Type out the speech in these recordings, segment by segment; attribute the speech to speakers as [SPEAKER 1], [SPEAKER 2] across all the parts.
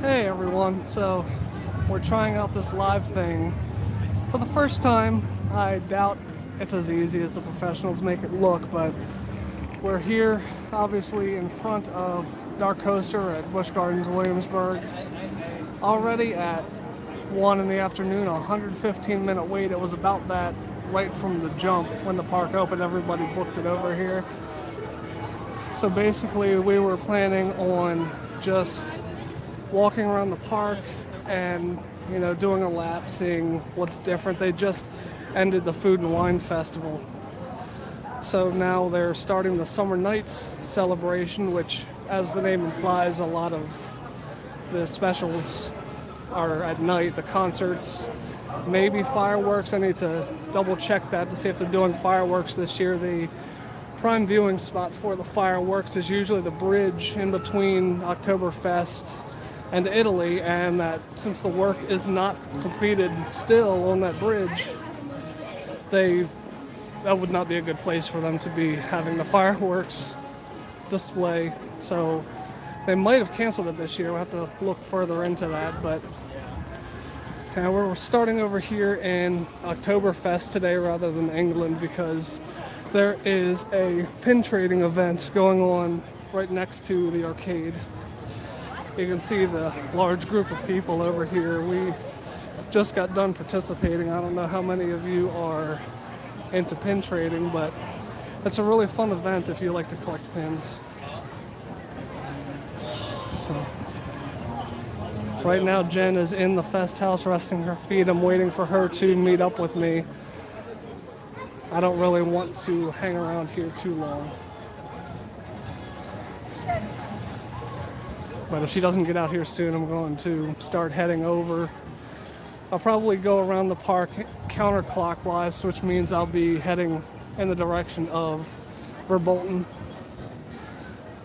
[SPEAKER 1] Hey everyone, so we're trying out this live thing for the first time. I doubt it's as easy as the professionals make it look, but we're here obviously in front of Dark Coaster at Busch Gardens, Williamsburg. Already at 1 in the afternoon, a 115-minute wait. It was about that right from the jump when the park opened. Everybody booked it over here. So basically we were planning on just walking around the park and, doing a lap, seeing what's different. They just ended the Food and Wine Festival. So now they're starting the Summer Nights celebration, which, as the name implies, a lot of the specials are at night, the concerts, maybe fireworks. I need to double check that to see if they're doing fireworks this year. The prime viewing spot for the fireworks is usually the bridge in between Oktoberfest and Italy, and that since the work is not completed still on that bridge, that would not be a good place for them to be having the fireworks display. So they might have canceled it this year. We'll have to look further into that. But we're starting over here in Oktoberfest today rather than England, because there is a pin trading event going on right next to the arcade. You can see the large group of people over here. We just got done participating. I don't know how many of you are into pin trading, but it's a really fun event if you like to collect pins. So right now Jen is in the fest house resting her feet. I'm waiting for her to meet up with me. I don't really want to hang around here too long. But if she doesn't get out here soon, I'm going to start heading over. I'll probably go around the park counterclockwise, which means I'll be heading in the direction of Verbolten,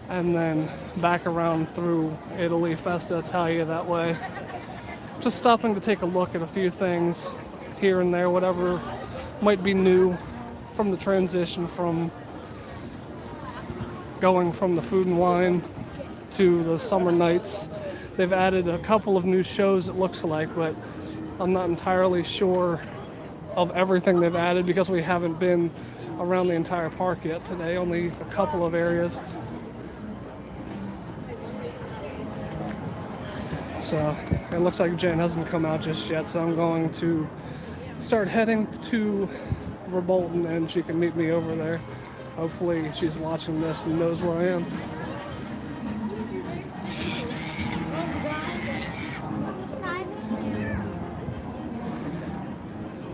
[SPEAKER 1] and then back around through Italy, Festa Italia that way. Just stopping to take a look at a few things here and there, whatever might be new from the transition from going from the Food and Wine to the Summer Nights. They've added a couple of new shows, it looks like, but I'm not entirely sure of everything they've added because we haven't been around the entire park yet today, only a couple of areas. So it looks like Jen hasn't come out just yet, so I'm going to start heading to Verbolten and she can meet me over there. Hopefully she's watching this and knows where I am.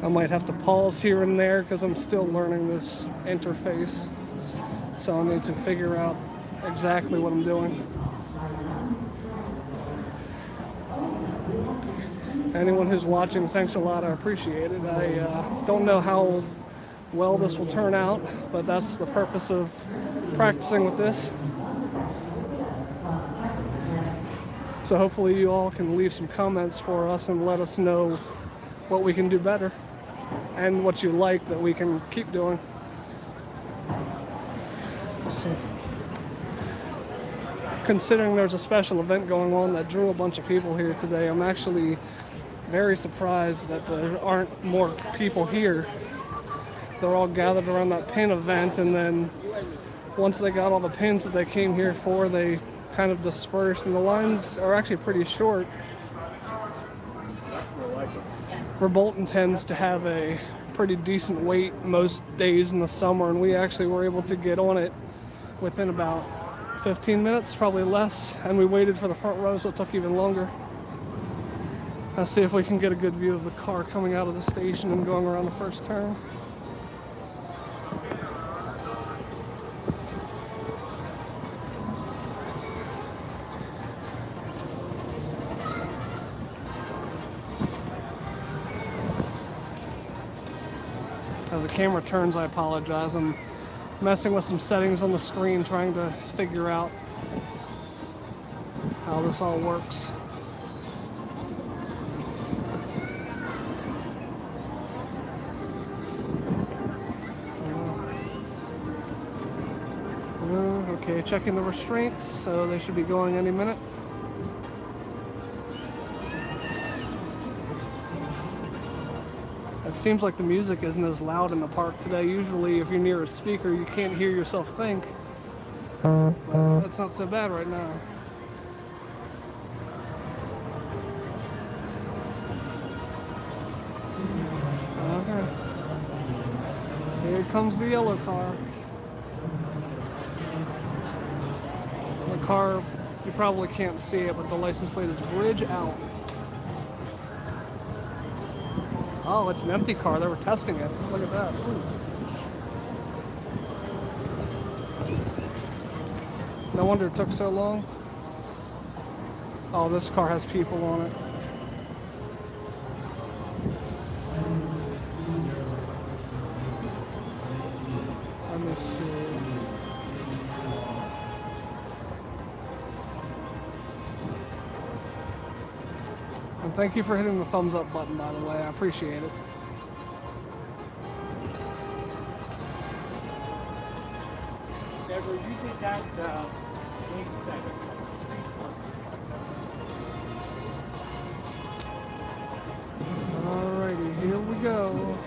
[SPEAKER 1] I might have to pause here and there because I'm still learning this interface. So I need to figure out exactly what I'm doing. Anyone who's watching, thanks a lot, I appreciate it. I don't know how well this will turn out, but that's the purpose of practicing with this. So hopefully you all can leave some comments for us and let us know what we can do better and what you like that we can keep doing. So, considering there's a special event going on that drew a bunch of people here today, I'm actually very surprised that there aren't more people here. They're all gathered around that pin event, and then once they got all the pins that they came here for, they kind of dispersed, and the lines are actually pretty short. Verbolten tends to have a pretty decent wait most days in the summer, and we actually were able to get on it within about 15 minutes, probably less, and we waited for the front row, so it took even longer. Let's see if we can get a good view of the car coming out of the station and going around the first turn. As the camera turns, I apologize. I'm messing with some settings on the screen, trying to figure out how this all works. Okay, checking the restraints, so they should be going any minute. It seems like the music isn't as loud in the park today. Usually if you're near a speaker, you can't hear yourself think. But that's not so bad right now. Okay. Here comes the yellow car. The car, you probably can't see it, but the license plate is Bridge Out. Oh, it's an empty car. They were testing it. Look at that. Ooh. No wonder it took so long. Oh, this car has people on it. Let me see. And thank you for hitting the thumbs up button, by the way. I appreciate it.
[SPEAKER 2] Deborah, you did that 8 seconds.
[SPEAKER 1] Alrighty, here we go.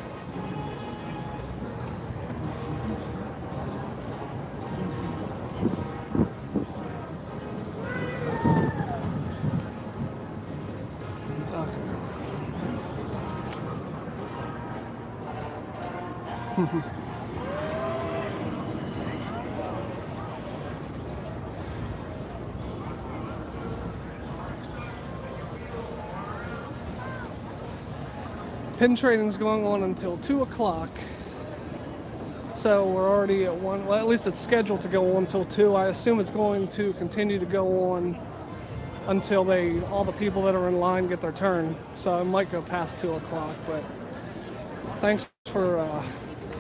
[SPEAKER 1] Okay. Pin trading's going on until 2 o'clock. So we're already at 1. Well, at least it's scheduled to go on until 2. I assume it's going to continue to go on until all the people that are in line get their turn. So it might go past 2 o'clock, but thanks for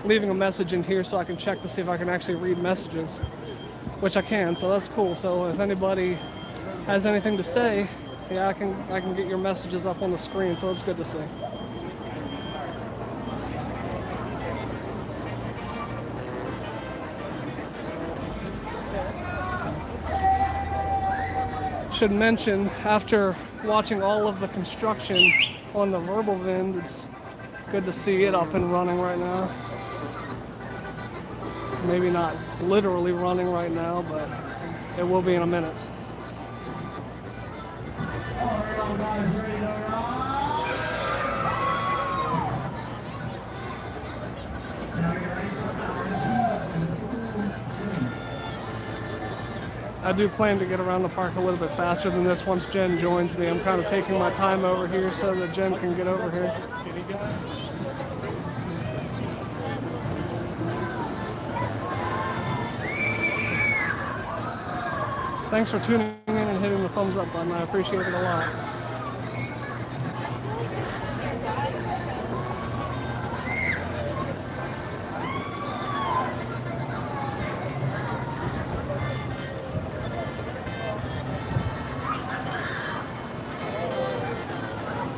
[SPEAKER 1] leaving a message in here so I can check to see if I can actually read messages, which I can, so that's cool. So if anybody has anything to say, yeah, I can get your messages up on the screen, so it's good to see. Should mention, after watching all of the construction on the Verbal Wind, it's good to see it up and running right now. Maybe not literally running right now, but it will be in a minute. I do plan to get around the park a little bit faster than this once Jen joins me. I'm kind of taking my time over here so that Jen can get over here. Thanks for tuning in and hitting the thumbs up button. I appreciate it a lot.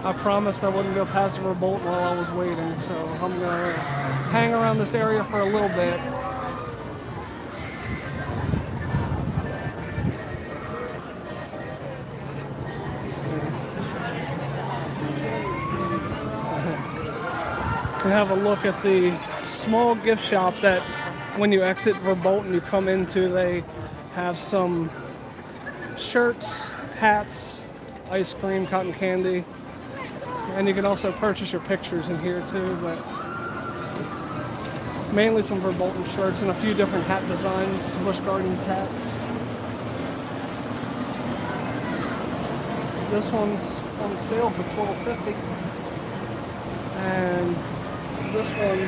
[SPEAKER 1] I promised I wouldn't go past Verboten while I was waiting, so I'm gonna hang around this area for a little bit. Can have a look at the small gift shop that when you exit Verboten you come into. They have some shirts, hats, ice cream, cotton candy. And you can also purchase your pictures in here too, but mainly some Verboten shirts and a few different hat designs, Busch Gardens hats. This one's on sale for $12.50. And this one,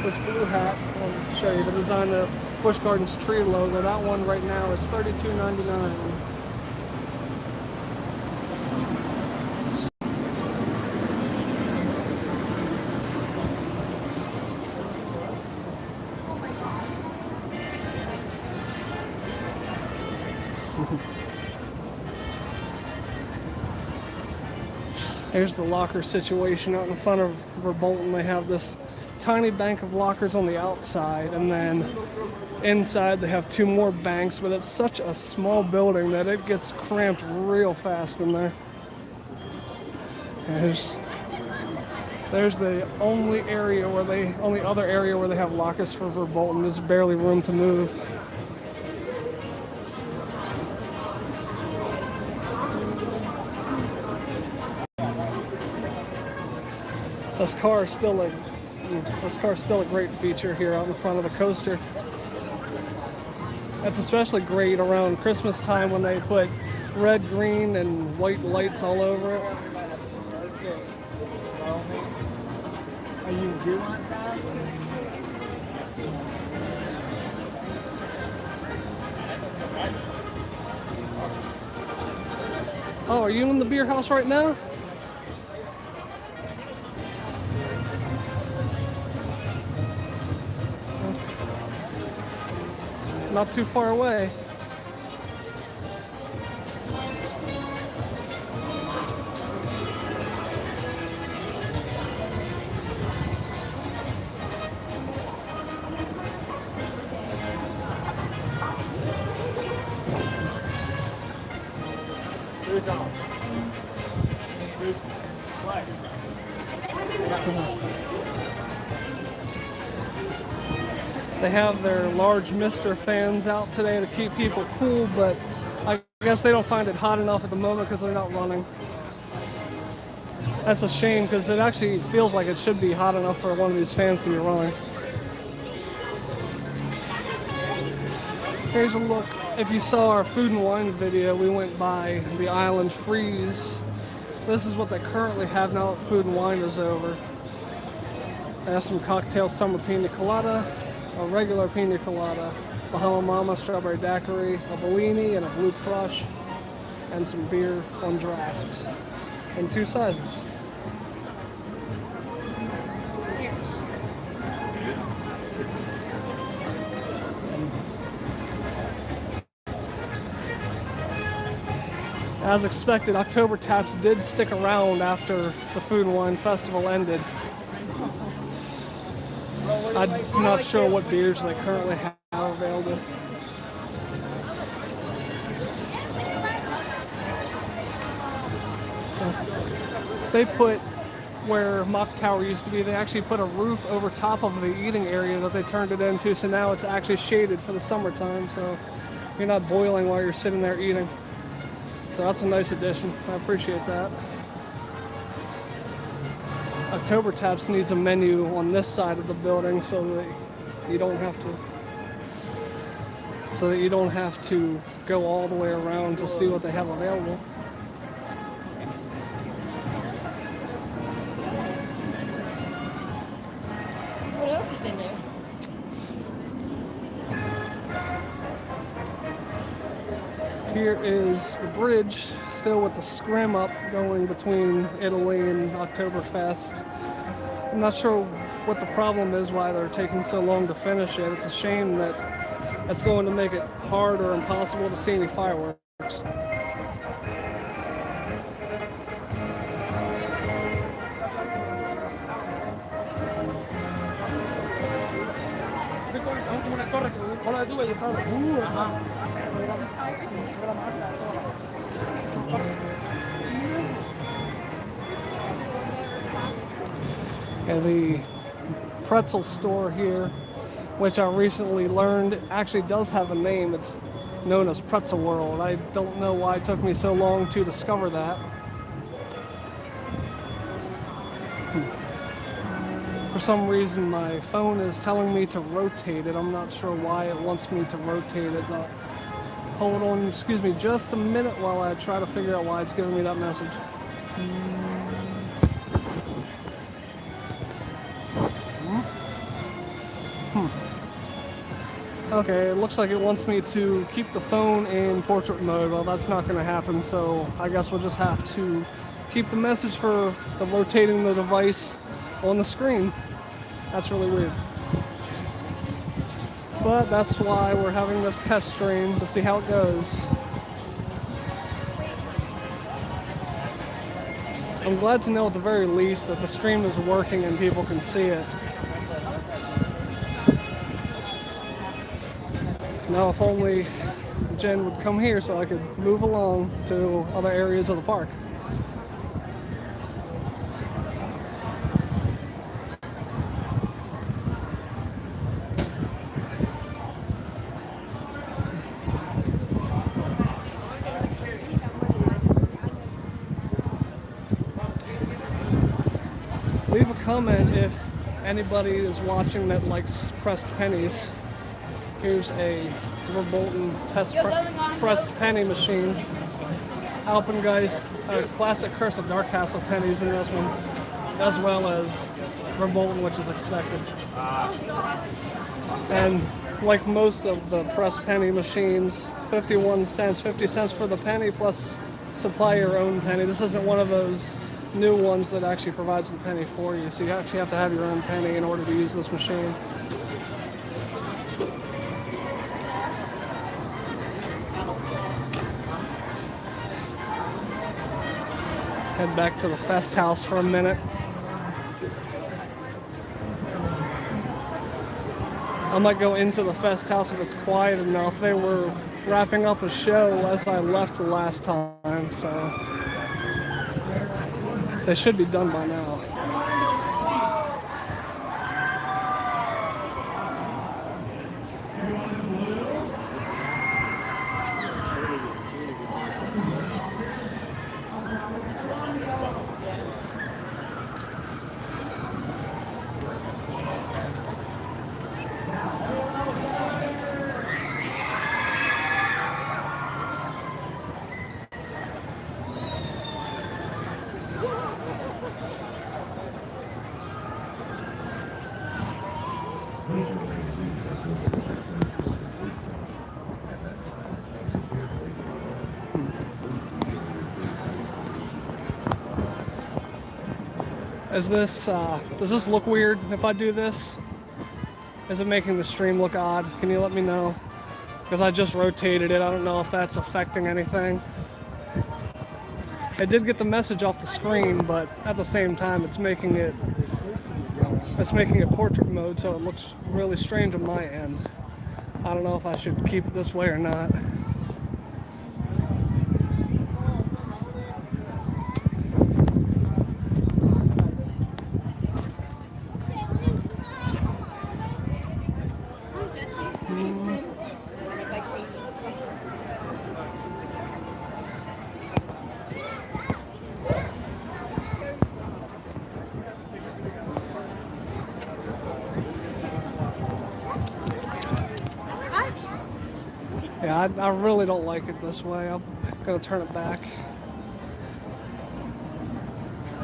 [SPEAKER 1] this blue hat, I'll show you the design of Busch Gardens tree logo. That one right now is $32.99. Here's the locker situation out in front of Verboten. They have this tiny bank of lockers on the outside, and then inside they have 2 more banks, but it's such a small building that it gets cramped real fast in there. There's the only other area where they have lockers for Verbolten. There's barely room to move. This car is still a great feature here out in front of the coaster. That's especially great around Christmas time when they put red, green, and white lights all over it.
[SPEAKER 2] Are you do want that?
[SPEAKER 1] Oh, are you in the beer house right now? Not too far away. They have their large Mister fans out today to keep people cool, but I guess they don't find it hot enough at the moment because they're not running. That's a shame because it actually feels like it should be hot enough for one of these fans to be running. Here's a look. If you saw our food and wine video, we went by the Island Freeze. This is what they currently have now that Food and Wine is over. They have some cocktails, summer pina colada, a regular pina colada, Bahama Mama strawberry daiquiri, a Bellini, and a Blue Crush, and some beer on draft in 2 sizes. As expected, October Taps did stick around after the Food and Wine Festival ended. I'm not sure what beers they currently have available. They put, where Mock Tower used to be, they actually put a roof over top of the eating area that they turned it into, so now it's actually shaded for the summertime, so you're not boiling while you're sitting there eating. So that's a nice addition. I appreciate that. October Taps needs a menu on this side of the building so that you don't have to go all the way around to see what they have available.
[SPEAKER 3] What else is in there?
[SPEAKER 1] Here is the bridge, still with the scrim up going between Italy and Oktoberfest. I'm not sure what the problem is, why they're taking so long to finish it. It's a shame that it's going to make it hard or impossible to see any fireworks. And the pretzel store here, which I recently learned actually does have a name. It's known as Pretzel World. I don't know why it took me so long to discover that. For some reason my phone is telling me to rotate it. I'm not sure why it wants me to rotate it. Hold on, excuse me just a minute while I try to figure out why it's giving me that message. Okay, it looks like it wants me to keep the phone in portrait mode. Well, that's not going to happen, so I guess we'll just have to keep the message for the rotating the device on the screen. That's really weird. But that's why we're having this test stream to see how it goes. I'm glad to know at the very least that the stream is working and people can see it. Now if only Jen would come here so I could move along to other areas of the park. comment if anybody is watching that likes pressed pennies. Here's a Verbolten pressed penny machine. Alpengeist, a classic Curse of Dark Castle pennies in this one, as well as Verbolten, which is expected. And like most of the pressed penny machines, 51 cents, 50 cents for the penny plus supply your own penny. This isn't one of those new ones that actually provides the penny for you, so you actually have to have your own penny in order to use this machine. Head back to the Fest House for a minute. I might go into the Fest House if it's quiet enough. They were wrapping up a show as I left the last time, so they should be done by now. Is this, does this look weird if I do this? Is it making the stream look odd? Can you let me know? Because I just rotated it. I don't know if that's affecting anything. I did get the message off the screen, but at the same time, it's making it portrait mode, so it looks really strange on my end. I don't know if I should keep it this way or not. Yeah, I really don't like it this way. I'm gonna turn it back.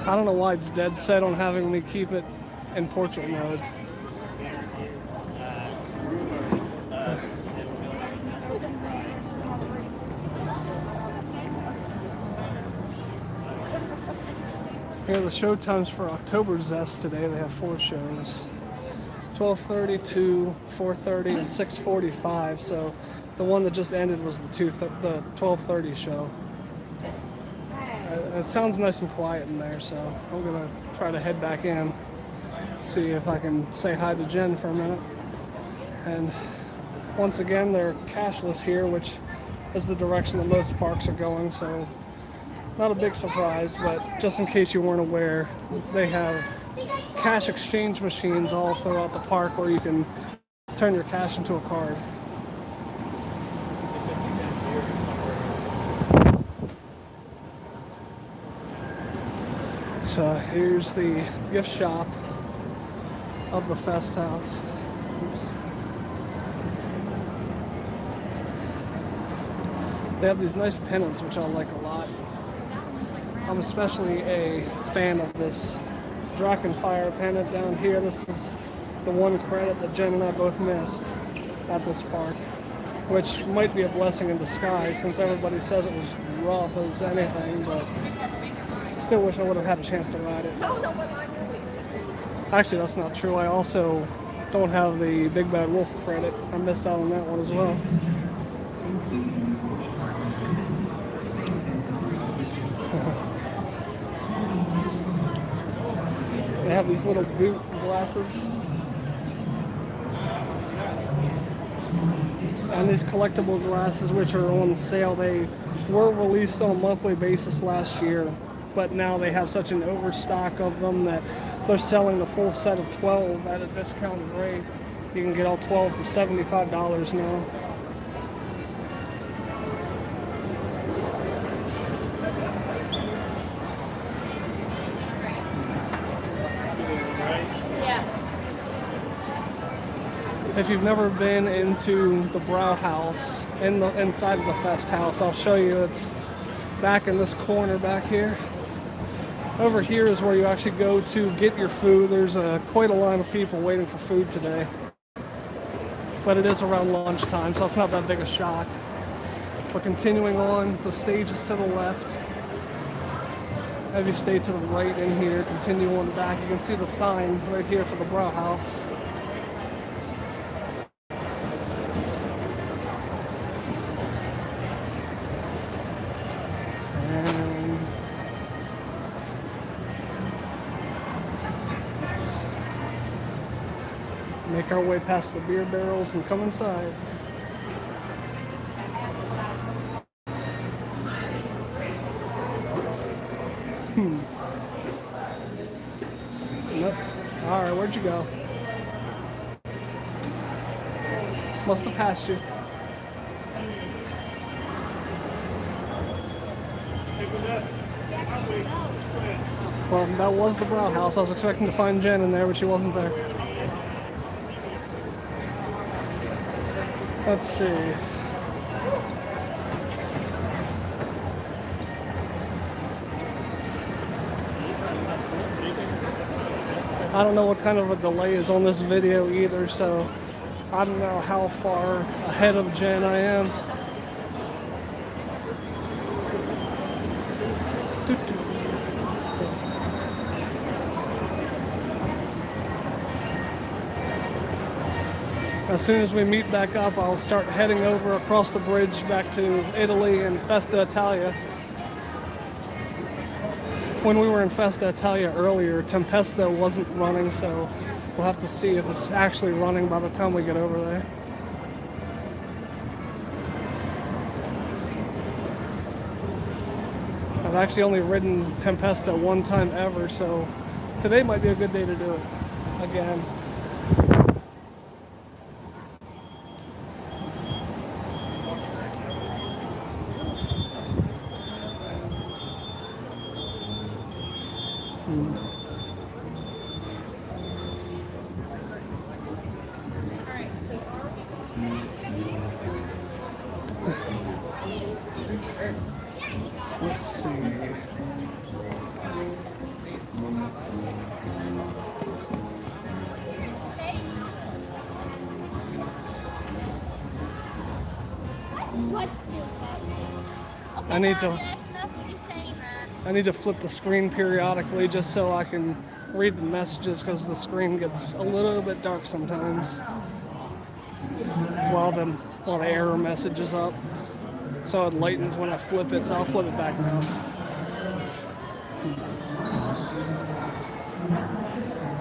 [SPEAKER 1] I don't know why it's dead set on having me keep it in portrait mode. Here are the show times for October Zest today. They have 4 shows. 12:30 to 4:30 and 6:45. So the one that just ended was the 12:30 show. It sounds nice and quiet in there, so I'm gonna try to head back in, see if I can say hi to Jen for a minute. And once again, they're cashless here, which is the direction that most parks are going, so not a big surprise, but just in case you weren't aware, they have cash exchange machines all throughout the park where you can turn your cash into a card. So here's the gift shop of the Fest House. Oops. They have these nice pennants, which I like a lot. I'm especially a fan of this Drakenfire pennant down here. This is the one credit that Jen and I both missed at this park, which might be a blessing in disguise since everybody says it was rough as anything, but still wish I would have had a chance to ride it. Actually, that's not true. I also don't have the Big Bad Wolf credit. I missed out on that one as well. They have these little boot glasses. And these collectible glasses, which are on sale, they were released on a monthly basis last year, but now they have such an overstock of them that they're selling the full set of 12 at a discounted rate. You can get all 12 for $75 now. if you've never been into the Brow House, inside of the Fest House, I'll show you. It's back in this corner back here. Over here is where you actually go to get your food. There's quite a line of people waiting for food today. But it is around lunchtime, so it's not that big a shock. But continuing on, the stage is to the left. If you stay to the right in here, continue on back, you can see the sign right here for the Brow House. And let's make our way past the beer barrels and come inside. Nope. Alright, where'd you go? Must have passed you. Well, that was the Brow House. I was expecting to find Jen in there, but she wasn't there. Let's see. I don't know what kind of a delay is on this video either, so I don't know how far ahead of Jen I am. As soon as we meet back up, I'll start heading over across the bridge back to Italy and Festa Italia. When we were in Festa Italia earlier, Tempesta wasn't running, so we'll have to see if it's actually running by the time we get over there. I've actually only ridden Tempesta one time ever, so today might be a good day to do it again. Let's see. I need to flip the screen periodically just so I can read the messages, because the screen gets a little bit dark sometimes while the error message is up. So it lightens when I flip it, so I'll flip it back now.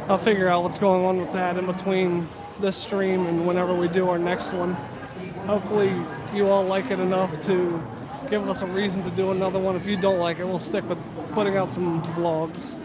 [SPEAKER 1] I'll figure out what's going on with that in between this stream and whenever we do our next one. Hopefully you all like it enough to give us a reason to do another one. If you don't like it, we'll stick with putting out some vlogs.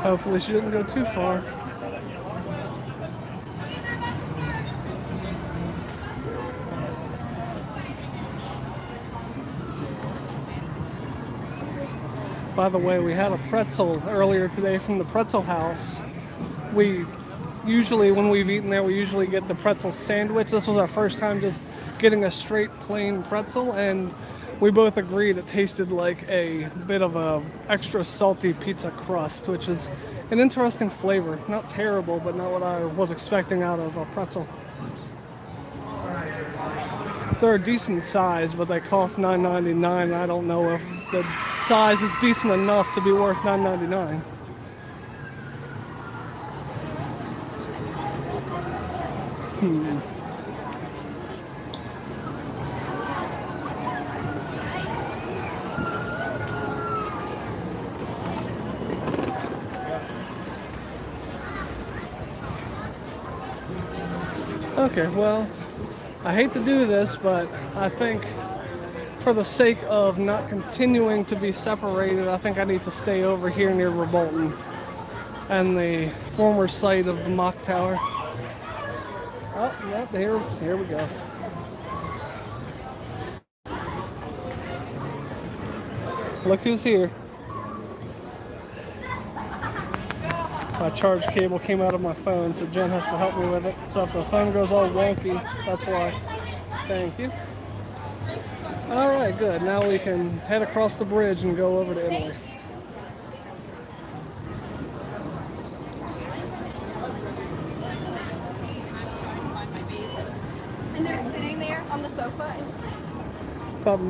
[SPEAKER 1] Hopefully she didn't go too far. By the way, we had a pretzel earlier today from the pretzel house. We usually, when we've eaten there, we usually get the pretzel sandwich. This was our first time just getting a straight plain pretzel, and we both agreed it tasted like a bit of a extra salty pizza crust, which is an interesting flavor. Not terrible, but not what I was expecting out of a pretzel. They're a decent size, but they cost $9.99. I don't know if the size is decent enough to be worth $9.99. Okay, well, I hate to do this, but I think for the sake of not continuing to be separated, I think I need to stay over here near Rebolton and the former site of the mock tower. Oh, yep, here we go. Look who's here. My charge cable came out of my phone, so Jen has to help me with it. So if the phone goes all wonky, that's why. Thank you. All right, good. Now we can head across the bridge and go over to Italy.
[SPEAKER 3] And they're sitting there on the sofa.
[SPEAKER 1] Thought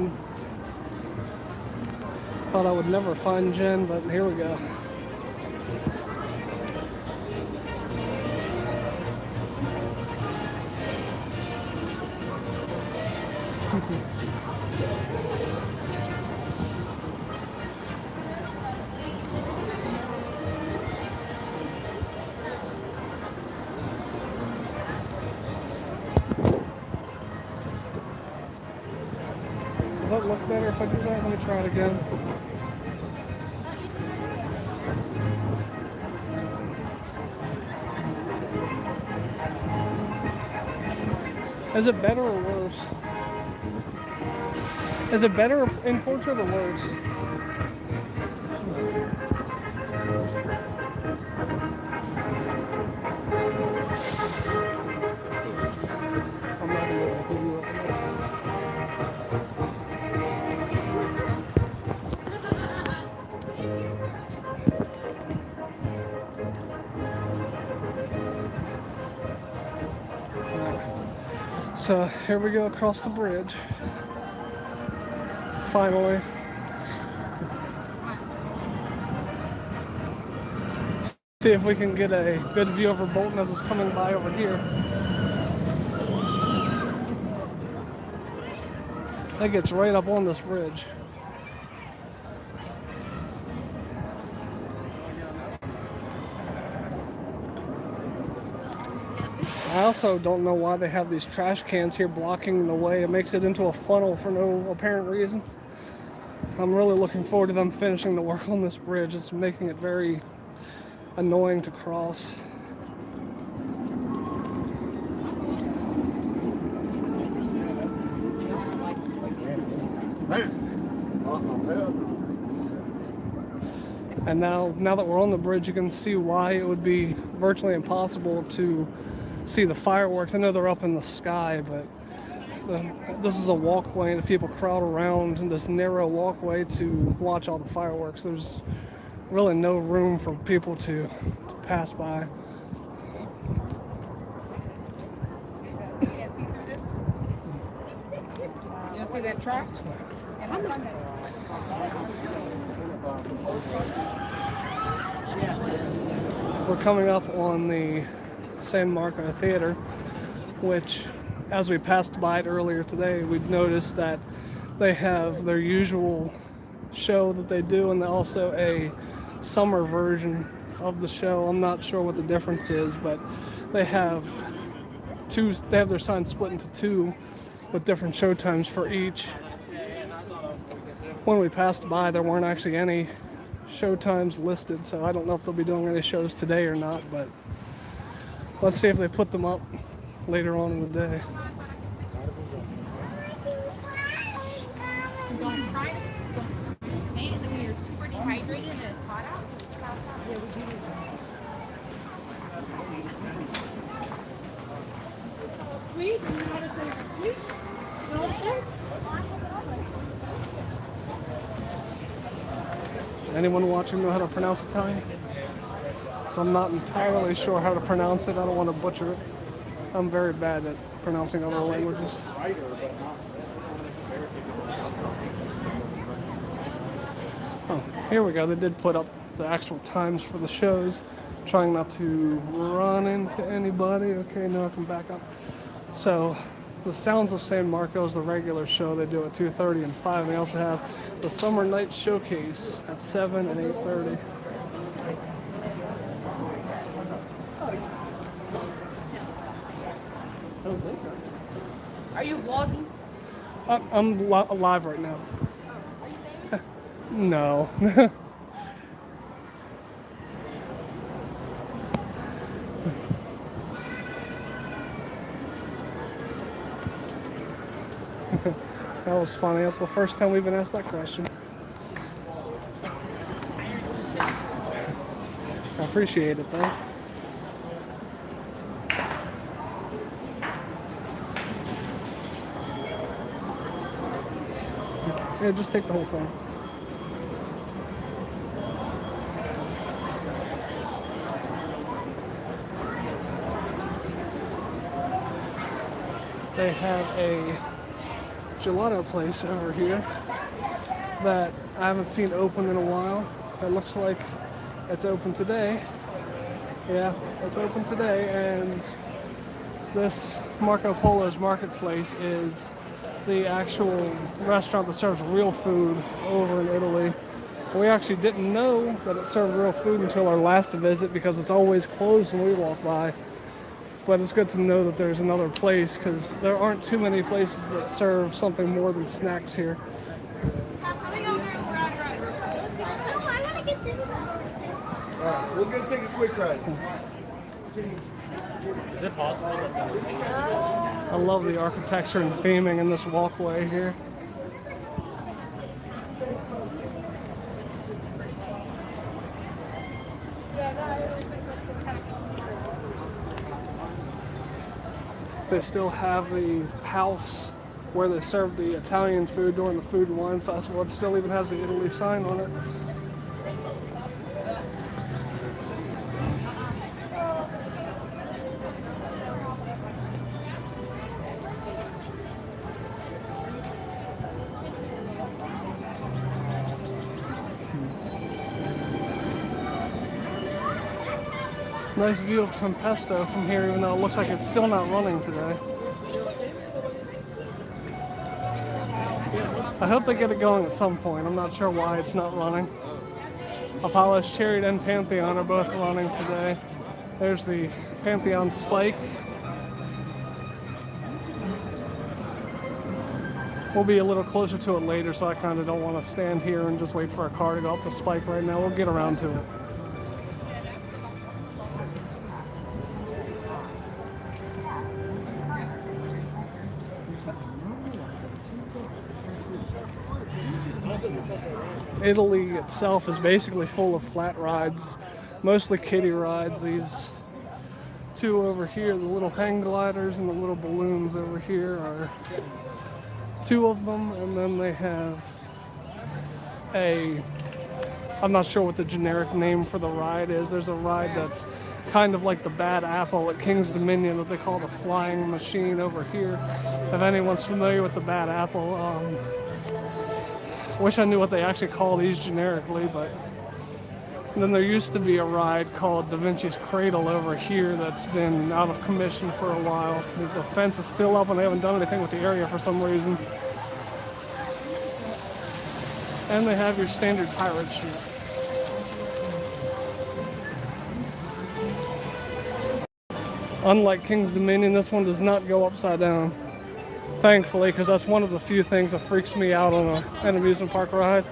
[SPEAKER 1] I would never find Jen, but here we go. Does that look better if I do that? Let me try it again. Is it better or worse? Is it better in portrait or worse? I'm not gonna let you up. So here we go across the bridge. Finally. See if we can get a good view over Bolton as it's coming by over here. That gets right up on this bridge. I also don't know why they have these trash cans here blocking the way. It makes it into a funnel for no apparent reason. I'm really looking forward to them finishing the work on this bridge. It's making it very annoying to cross. And now that we're on the bridge, you can see why it would be virtually impossible to see the fireworks. I know they're up in the sky, but this is a walkway, and if people crowd around in this narrow walkway to watch all the fireworks, there's really no room for people to pass by.
[SPEAKER 3] You see that track?
[SPEAKER 1] We're coming up on the San Marco Theater, which, as we passed by it earlier today, we'd noticed that they have their usual show that they do, and also a summer version of the show. I'm not sure what the difference is, but they have their signs split into two with different show times for each. When we passed by, there weren't actually any show times listed, so I don't know if they'll be doing any shows today or not, but let's see if they put them up later on in the day.
[SPEAKER 3] Don't try it. Hey, is it when you're super dehydrated and it's hot out? Yeah, we do. Sweet? How to say sweet? Milkshake?
[SPEAKER 1] Anyone watching know how to pronounce Italian? So I'm not entirely sure how to pronounce it. I don't want to butcher it. I'm very bad at pronouncing other languages. Oh, here we go. They did put up the actual times for the shows. Trying not to run into anybody. Okay, now I can back up. So, the Sounds of San Marco is the regular show. They do at 2:30 and 5. They also have the Summer Night Showcase at 7 and 8:30.
[SPEAKER 3] Are you vlogging?
[SPEAKER 1] I'm live right now.
[SPEAKER 3] Are you famous?
[SPEAKER 1] No. That was funny. That's the first time we've been asked that question. I appreciate it, though. Yeah, just take the whole thing. They have a gelato place over here that I haven't seen open in a while. It looks like it's open today. Yeah, it's open today, and this Marco Polo's Marketplace is the actual restaurant that serves real food over in Italy. We actually didn't know that it served real food until our last visit because it's always closed when we walk by. But it's good to know that there's another place because there aren't too many places that serve something more than snacks here.
[SPEAKER 2] Alright, we're gonna take a quick ride.
[SPEAKER 4] Is it possible that
[SPEAKER 1] I love the architecture and theming in this walkway here. They still have the house where they served the Italian food during the Food and Wine Festival. It still even has the Italy sign on it. Nice view of Tempesto from here, even though it looks like it's still not running today. I hope they get it going at some point. I'm not sure why it's not running. Apollo's Chariot and Pantheon are both running today. There's the Pantheon Spike. We'll be a little closer to it later, so I kind of don't want to stand here and just wait for a car to go up the Spike right now. We'll get around to it. Italy itself is basically full of flat rides, mostly kiddie rides. These two over here, the little hang gliders and the little balloons over here are two of them, and then they have I'm not sure what the generic name for the ride is. There's a ride that's kind of like the Bad Apple at King's Dominion that they call the Flying Machine over here. If anyone's familiar with the Bad Apple, wish I knew what they actually call these generically, but then there used to be a ride called Da Vinci's Cradle over here that's been out of commission for a while. The fence is still up and they haven't done anything with the area for some reason. And they have your standard pirate ship. Unlike King's Dominion, this one does not go upside down. Thankfully, because that's one of the few things that freaks me out on an amusement park ride.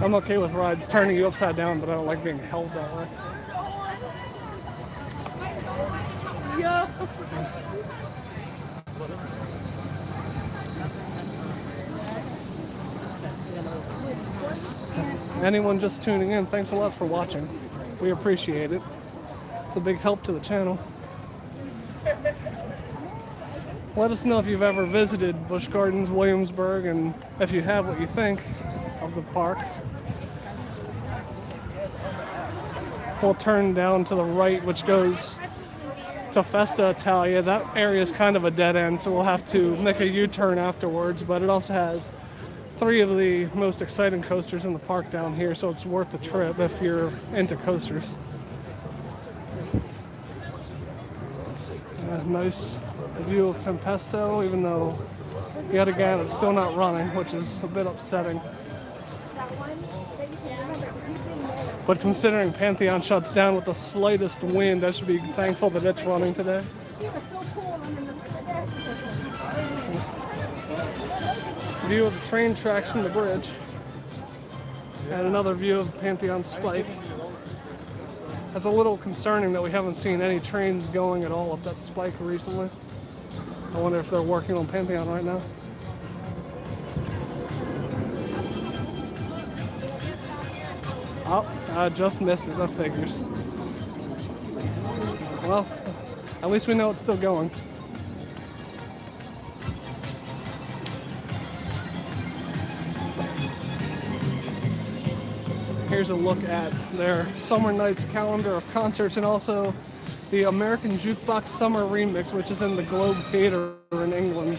[SPEAKER 1] I'm okay with rides turning you upside down, but I don't like being held that way. Anyone just tuning in, thanks a lot for watching. We appreciate it. It's a big help to the channel. Let us know if you've ever visited Busch Gardens, Williamsburg, and if you have, what you think of the park. We'll turn down to the right, which goes to Festa Italia. That area is kind of a dead end, so we'll have to make a U-turn afterwards, but it also has 3 of the most exciting coasters in the park down here, so it's worth the trip if you're into coasters. Nice view of Tempesto, even though yet again it's still not running, which is a bit upsetting.
[SPEAKER 3] That one?
[SPEAKER 1] But considering Pantheon shuts down with the slightest wind, I should be thankful that it's running today. View of the train tracks from the bridge. And another view of the Pantheon spike. It's a little concerning that we haven't seen any trains going at all up that spike recently. I wonder if they're working on Pantheon right now. Oh, I just missed it. That figures. Well, at least we know it's still going. Here's a look at their Summer Nights calendar of concerts and also the American Jukebox Summer Remix, which is in the Globe Theatre in England.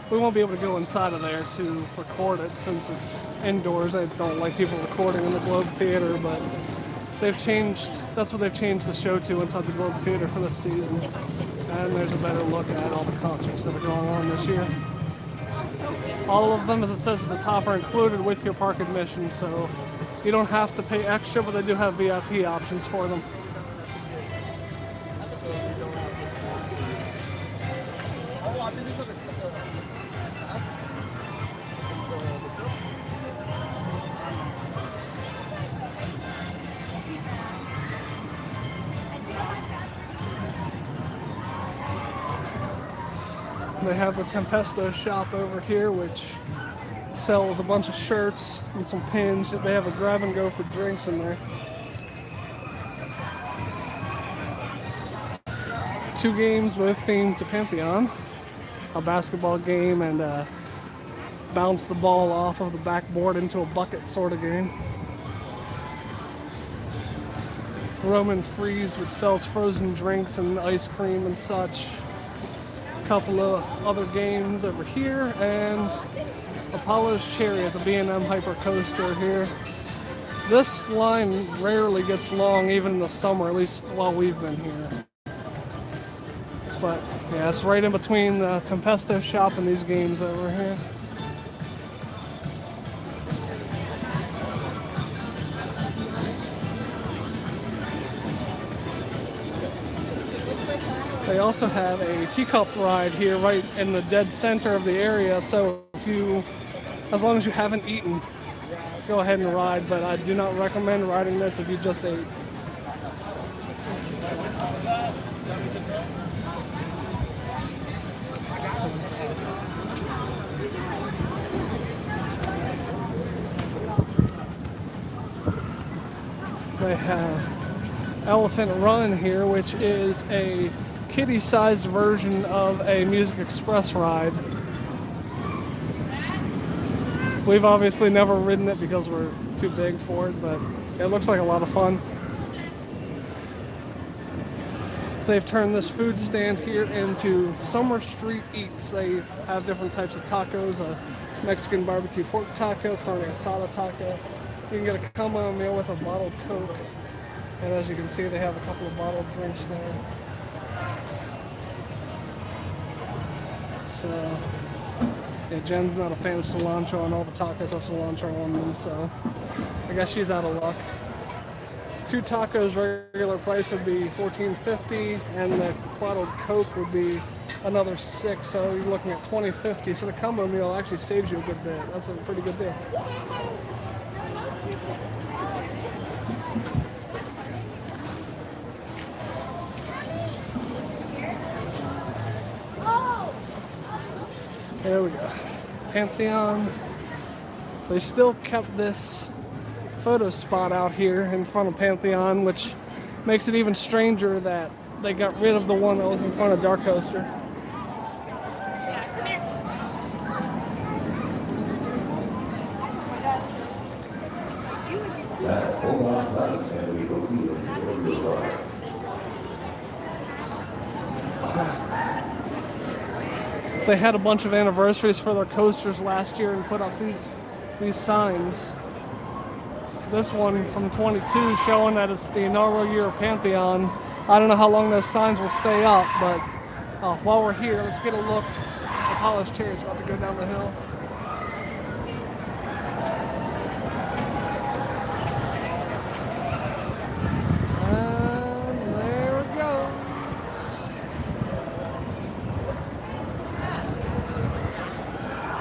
[SPEAKER 1] We won't be able to go inside of there to record it since it's indoors. I don't like people recording in the Globe Theatre, but that's what they've changed the show to inside the Globe Theatre for this season. And there's a better look at all the concerts that are going on this year. All of them, as it says at the top, are included with your park admission, so you don't have to pay extra, but they do have VIP options for them. They have the Tempesto shop over here, which sells a bunch of shirts and some pins. They have a grab and go for drinks in there. 2 games, both themed to Pantheon. A basketball game and bounce the ball off of the backboard into a bucket sort of game. Roman Freeze, which sells frozen drinks and ice cream and such. A couple of other games over here, and Apollo's Chariot, the B&M Hyper Coaster here. This line rarely gets long, even in the summer, at least while we've been here. But yeah, it's right in between the Tempesto shop and these games over here. They also have a teacup ride here right in the dead center of the area, so as long as you haven't eaten, go ahead and ride, but I do not recommend riding this if you just ate. They have Elephant Run here, which is a kiddie-sized version of a Music Express ride. We've obviously never ridden it because we're too big for it, but it looks like a lot of fun. They've turned this food stand here into Summer Street Eats. They have different types of tacos, a Mexican barbecue pork taco, carne asada taco. You can get a combo meal with a bottled Coke. And as you can see, they have a couple of bottled drinks there. So, yeah, Jen's not a fan of cilantro, and all the tacos have cilantro on them, so I guess she's out of luck. 2 tacos regular price would be $14.50, and the bottled Coke would be another $6, so you're looking at $20.50. So the combo meal actually saves you a good bit. That's a pretty good deal. There we go. Pantheon. They still kept this photo spot out here in front of Pantheon, which makes it even stranger that they got rid of the one that was in front of Dark Coaster. They had a bunch of anniversaries for their coasters last year and put up these signs. This one from 22 showing that it's the inaugural year of Pantheon. I don't know how long those signs will stay up, but while we're here, let's get a look. Apollo's Chariot's about to go down the hill.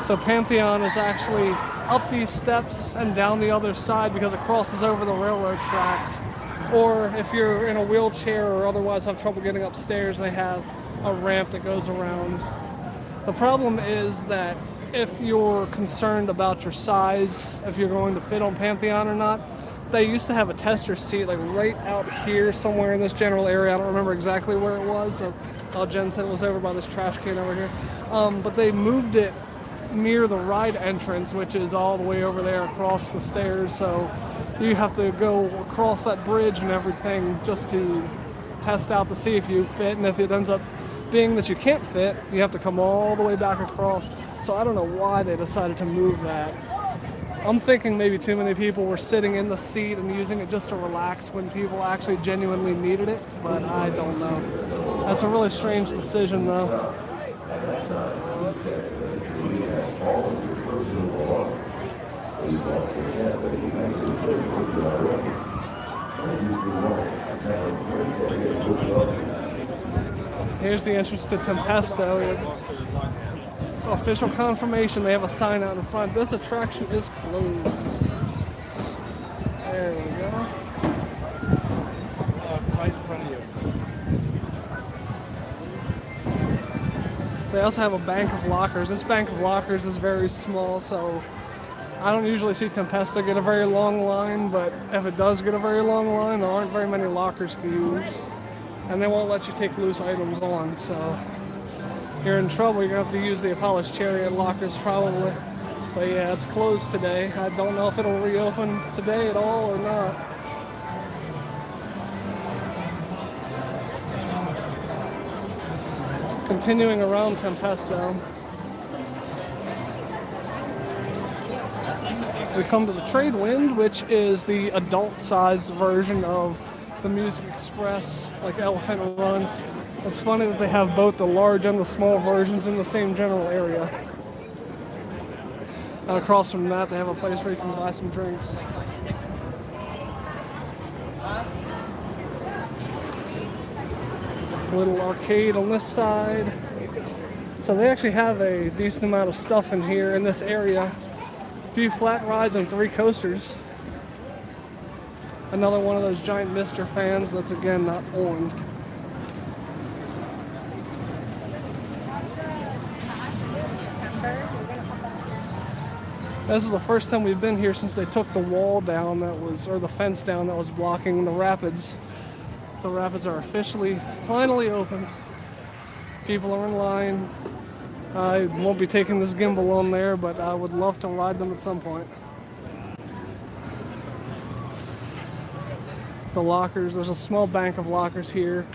[SPEAKER 1] So Pantheon is actually up these steps and down the other side because it crosses over the railroad tracks. Or if you're in a wheelchair or otherwise have trouble getting upstairs, they have a ramp that goes around. The problem is that if you're concerned about your size, if you're going to fit on Pantheon or not, they used to have a tester seat like right out here somewhere in this general area. I don't remember exactly where it was. So, Jen said it was over by this trash can over here. But they moved it near the ride entrance, which is all the way over there across the stairs. So you have to go across that bridge and everything just to test out to see if you fit. And if it ends up being that you can't fit, you have to come all the way back across. So I don't know why they decided to move that. I'm thinking maybe too many people were sitting in the seat and using it just to relax when people actually genuinely needed it, but I don't know. That's a really strange decision though. Here's the entrance to Tempesto. Official confirmation, they have a sign out in front. This attraction is closed. There we go.
[SPEAKER 2] Right in front of you.
[SPEAKER 1] They also have a bank of lockers. This bank of lockers is very small, so I don't usually see Tempesto get a very long line, but if it does get a very long line, there aren't very many lockers to use. And they won't let you take loose items on, so you're in trouble. You're going to have to use the Apollo's Chariot lockers probably. But yeah, it's closed today. I don't know if it'll reopen today at all or not. Continuing around Tempesto, we come to the Trade Wind, which is the adult-sized version of the Music Express, like Elephant Run. It's funny that they have both the large and the small versions in the same general area. And across from that, they have a place where you can buy some drinks. Little arcade on this side. So they actually have a decent amount of stuff in here in this area. A few flat rides and 3 coasters. Another one of those giant Mr. fans that's again not on. This is the first time we've been here since they took the wall down that was, or the fence down that was blocking the rapids. The rapids are officially, finally open. People are in line. I won't be taking this gimbal on there, but I would love to ride them at some point. The lockers, there's a small bank of lockers here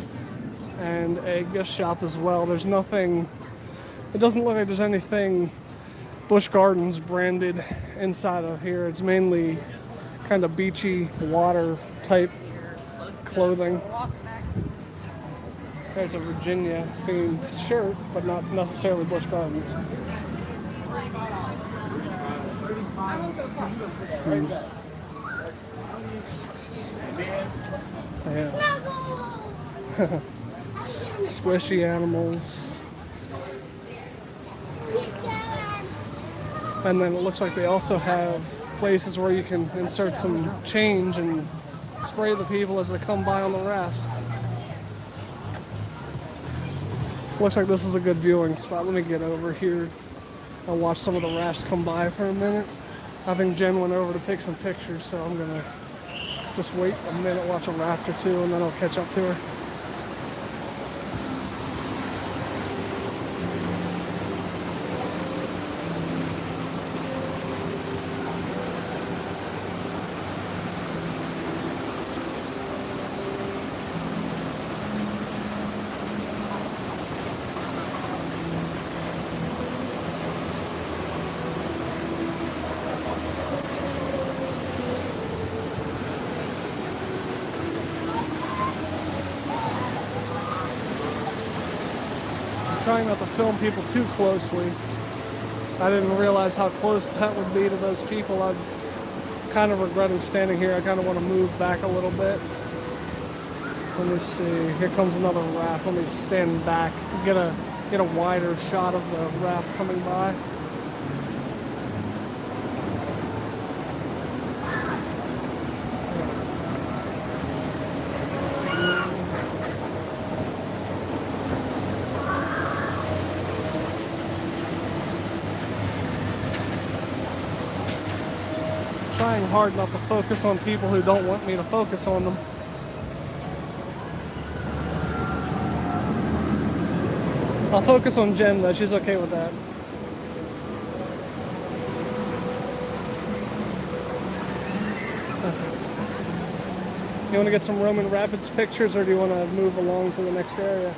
[SPEAKER 1] and a gift shop as well. There's nothing, it doesn't look like there's anything Busch Gardens branded inside of here. It's mainly kind of beachy water type clothing. There's a Virginia themed shirt, but not necessarily Busch Gardens. Yeah. Squishy animals. And then it looks like they also have places where you can insert some change and spray the people as they come by on the raft. Looks like this is a good viewing spot. Let me get over here and watch some of the rafts come by for a minute. I think Jen went over to take some pictures, so I'm gonna just wait a minute, watch a raft or two, and then I'll catch up to her. Trying not to film people too closely. I didn't realize how close that would be to those people. I'm kind of regretting standing here. I kind of want to move back a little bit. Let me see. Here comes another raft. Let me stand back. Get a wider shot of the raft coming by. trying hard not to focus on people who don't want me to focus on them. I'll focus on Jen though, she's okay with that. You want to get some Roman Rapids pictures, or do you want to move along to the next area?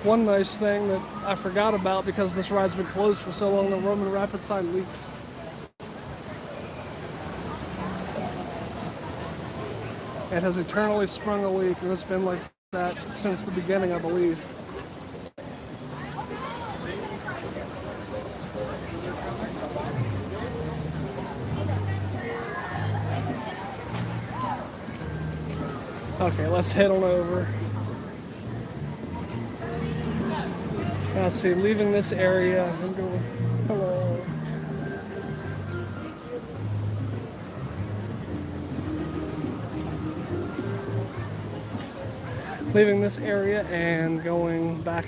[SPEAKER 1] One nice thing that I forgot about because this ride's been closed for so long, the Roman Rapids sign leaks. It has eternally sprung a leak, and it's been like that since the beginning, I believe. Okay, let's head on over. Now see, leaving this area, I'm going, hello. Leaving this area and going back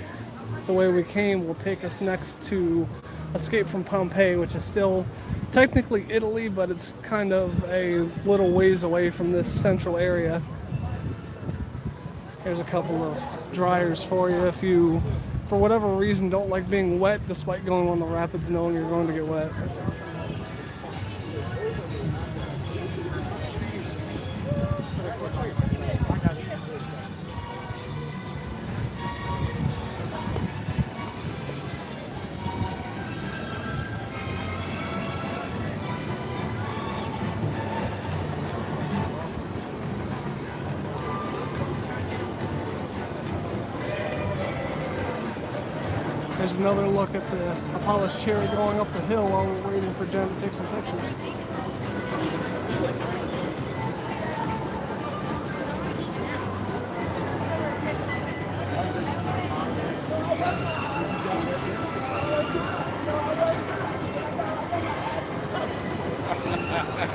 [SPEAKER 1] the way we came will take us next to Escape from Pompeii, which is still technically Italy, but it's kind of a little ways away from this central area. Here's a couple of dryers for you if you, for whatever reason, don't like being wet despite going on the rapids knowing you're going to get wet. There's another look at the polished cherry going up the hill while we're waiting for Jen to take some pictures.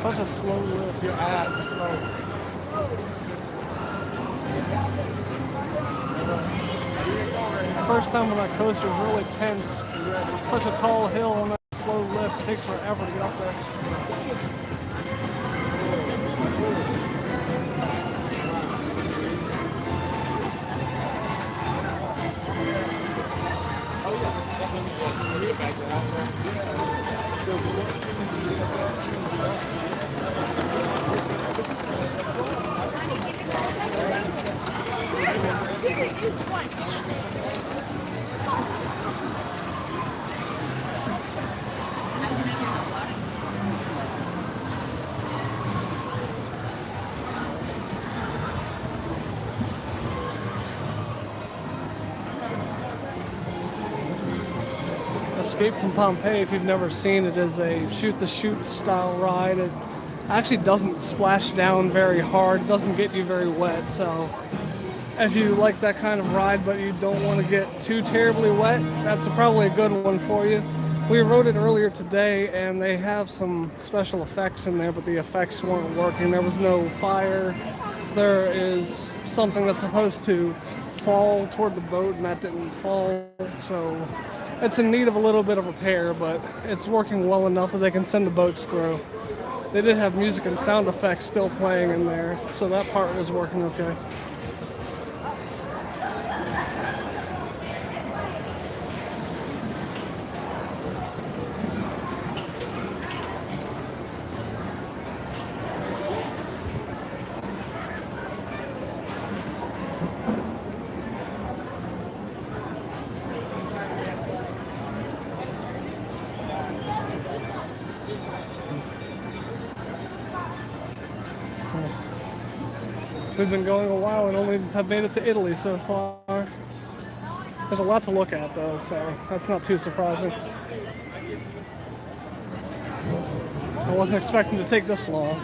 [SPEAKER 1] Such a slow lift. You're at. First time on that coaster is really tense. Such a tall hill on that slow lift. It takes forever to get up there. Escape from Pompeii, if you've never seen it, is a shoot-the-chute style ride. It actually doesn't splash down very hard, it doesn't get you very wet, so if you like that kind of ride but you don't want to get too terribly wet, that's probably a good one for you. We rode it earlier today and they have some special effects in there, but the effects weren't working. There was no fire. There is something that's supposed to fall toward the boat and that didn't fall, so it's in need of a little bit of repair, but it's working well enough that they can send the boats through. They did have music and sound effects still playing in there, so that part was working okay. We've been going a while and only have made it to Italy so far. There's a lot to look at though, so that's not too surprising. I wasn't expecting to take this long.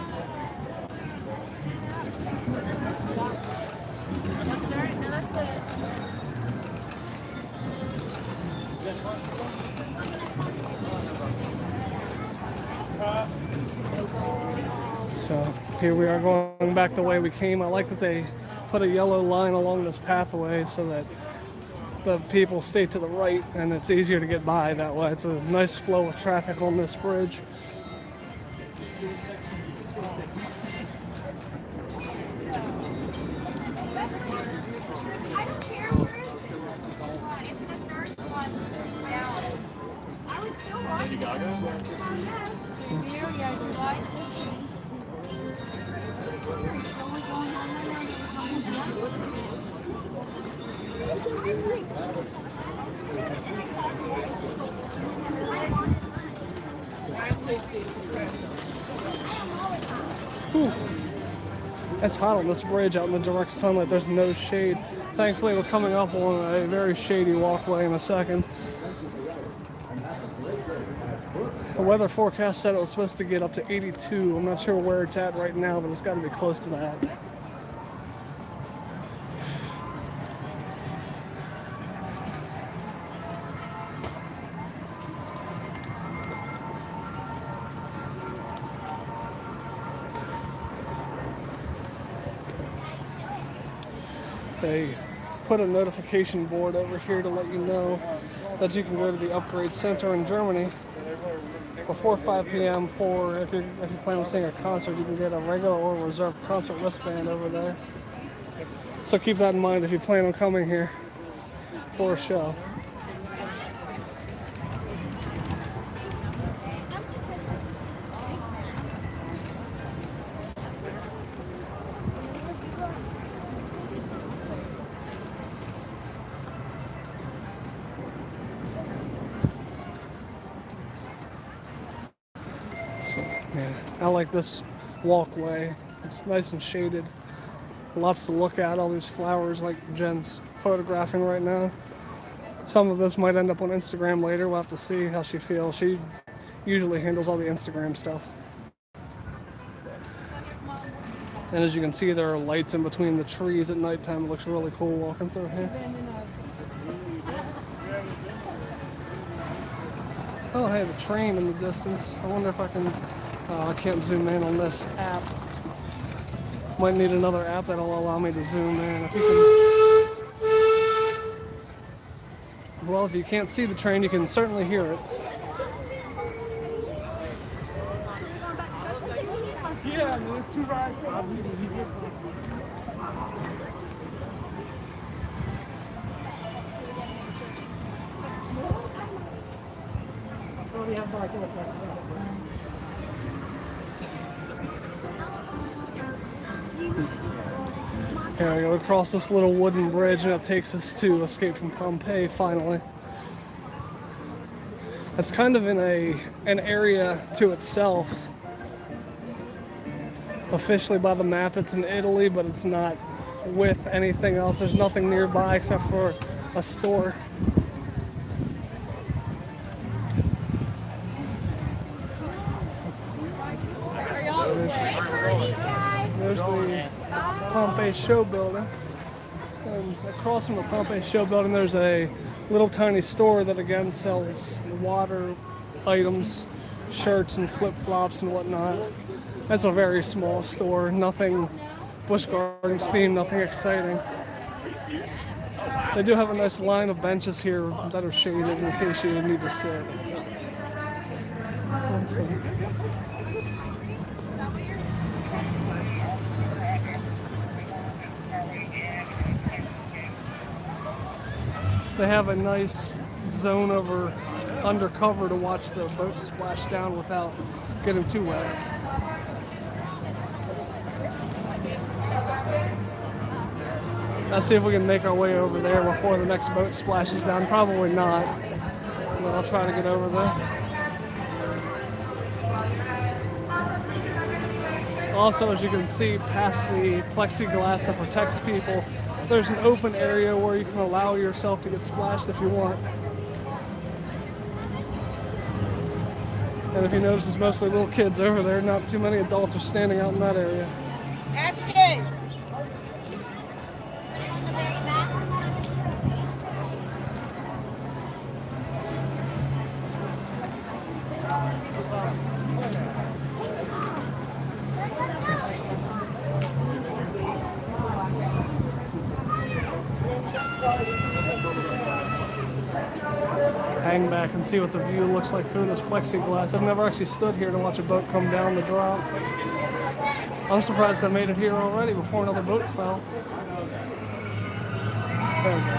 [SPEAKER 1] So here we are going back the way we came. I like that they put a yellow line along this pathway so that the people stay to the right, and it's easier to get by that way. It's a nice flow of traffic on this bridge.
[SPEAKER 4] Lady Gaga?
[SPEAKER 1] Whew. It's hot on this bridge out in the direct sunlight. There's no shade. Thankfully, we're coming up on a very shady walkway in a second. The weather forecast said it was supposed to get up to 82. I'm not sure where it's at right now, but it's got to be close to that. They put a notification board over here to let you know that you can go to the upgrade center in Germany before 5 p.m. for if you plan on seeing a concert, you can get a regular or reserved concert wristband over there. So keep that in mind if you plan on coming here for a show. So, yeah, I like this walkway. It's nice and shaded. Lots to look at, all these flowers like Jen's photographing right now. Some of this might end up on Instagram later. We'll have to see how she feels. She usually handles all the Instagram stuff. And as you can see, there are lights in between the trees at nighttime. It looks really cool walking through here. Oh, hey, the train in the distance. I wonder if I can... I can't zoom in on this app. Might need another app that'll allow me to zoom in. If you can... Well, if you can't see the train, you can certainly hear it.
[SPEAKER 2] Yeah, there's 2 rides.
[SPEAKER 1] Here we go, across this little wooden bridge, and it takes us to Escape from Pompeii, finally. It's kind of in an area to itself. Officially by the map, it's in Italy, but it's not with anything else. There's nothing nearby except for a store. There's the Pompeii show building. And across from the Pompeii show building, there's a little tiny store that again sells water items, shirts and flip-flops and whatnot. That's a very small store, nothing Busch Gardens themed, nothing exciting. They do have a nice line of benches here that are shaded in case you need to sit. Let's see. They have a nice zone undercover to watch the boat splash down without getting too wet. Let's see if we can make our way over there before the next boat splashes down. Probably not, but I'll try to get over there. Also, as you can see, past the plexiglass that protects people, there's an open area where you can allow yourself to get splashed if you want. And if you notice, it's mostly little kids over there. Not too many adults are standing out in that area.
[SPEAKER 3] Ashton!
[SPEAKER 1] hang back and see what the view looks like through this plexiglass. I've never actually stood here to watch a boat come down the drop. I'm surprised I made it here already before another boat fell. There we go.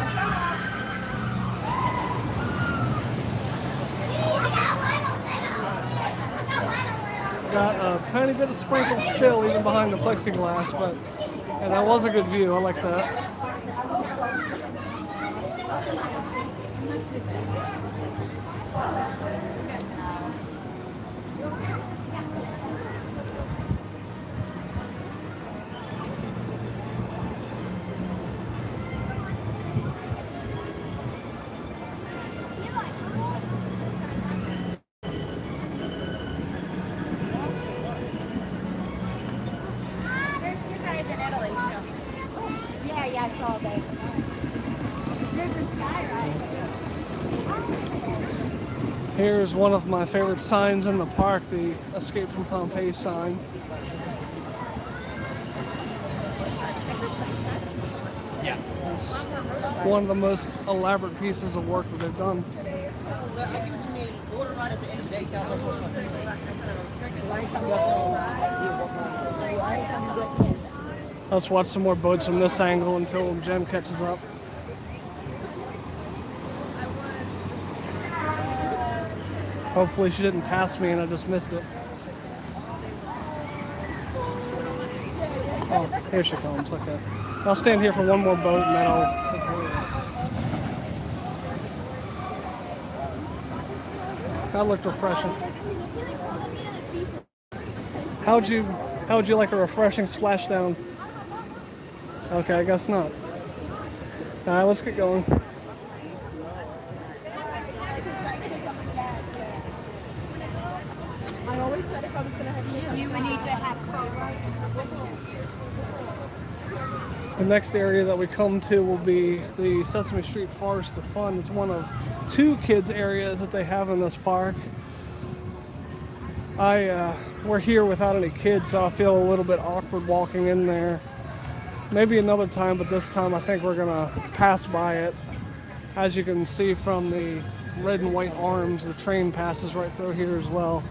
[SPEAKER 1] Got a tiny bit of sprinkle still even behind the plexiglass, but yeah, that was a good view. I like that.
[SPEAKER 3] Yeah, I saw that. There's a sky ride.
[SPEAKER 1] Here's one of my favorite signs in the park, the Escape from Pompeii sign.
[SPEAKER 4] Yes.
[SPEAKER 1] It's one of the most elaborate pieces of work that they've done. Let's watch some more boats from this angle until Jen catches up. Hopefully she didn't pass me and I just missed it. Oh, here she comes. Okay. I'll stand here for one more boat and then I'll... That looked refreshing. How'd you like a refreshing splashdown? Okay, I guess not. Alright, let's get going.
[SPEAKER 3] I always said if I was going to have you would need to have
[SPEAKER 1] The next area that we come to will be the Sesame Street Forest of Fun. It's one of two kids areas that they have in this park. We're here without any kids, so I feel a little bit awkward walking in there. Maybe another time, but this time I think we're gonna pass by it. As you can see from the red and white arms, the train passes right through here as well.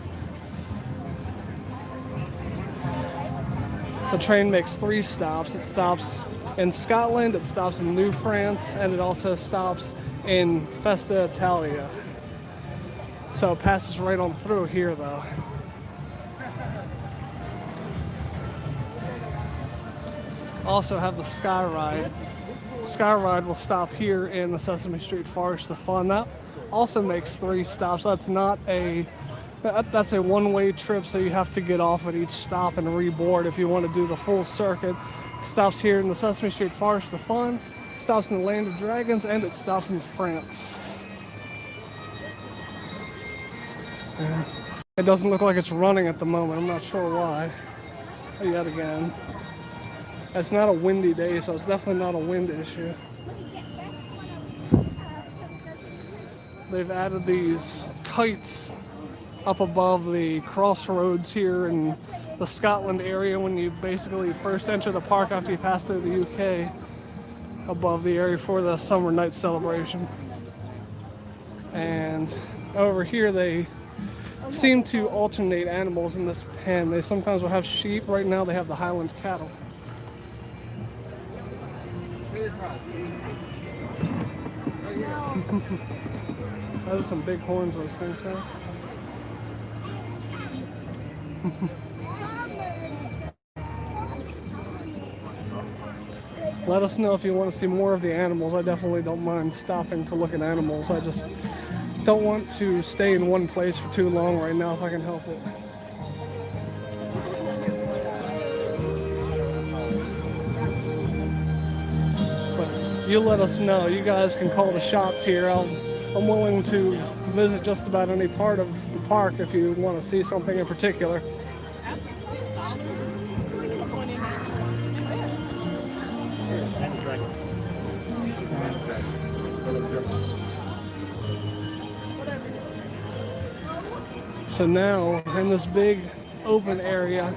[SPEAKER 1] The train makes 3 stops. It stops in Scotland, it stops in New France, and it also stops in Festa Italia. So it passes right on through here though. Also have the Sky Ride. Sky Ride will stop here in the Sesame Street Forest of Fun. That also makes 3 stops. That's a one-way trip, so you have to get off at each stop and reboard if you want to do the full circuit. It stops here in the Sesame Street Forest of Fun, stops in the Land of Dragons, and it stops in France. It doesn't look like it's running at the moment. I'm not sure why. Yet again. It's not a windy day, so it's definitely not a wind issue. They've added these kites up above the crossroads here in the Scotland area when you basically first enter the park after you pass through the UK, above the area for the summer night celebration. And over here they seem to alternate animals in this pen. They sometimes will have sheep. Right now they have the Highland cattle. Those are some big horns those things have. Let us know if you want to see more of the animals. I definitely don't mind stopping to look at animals. I just don't want to stay in one place for too long right now if I can help it. You let us know. You guys can call the shots here. I'm willing to visit just about any part of the park if you want to see something in particular. So now, in this big open area,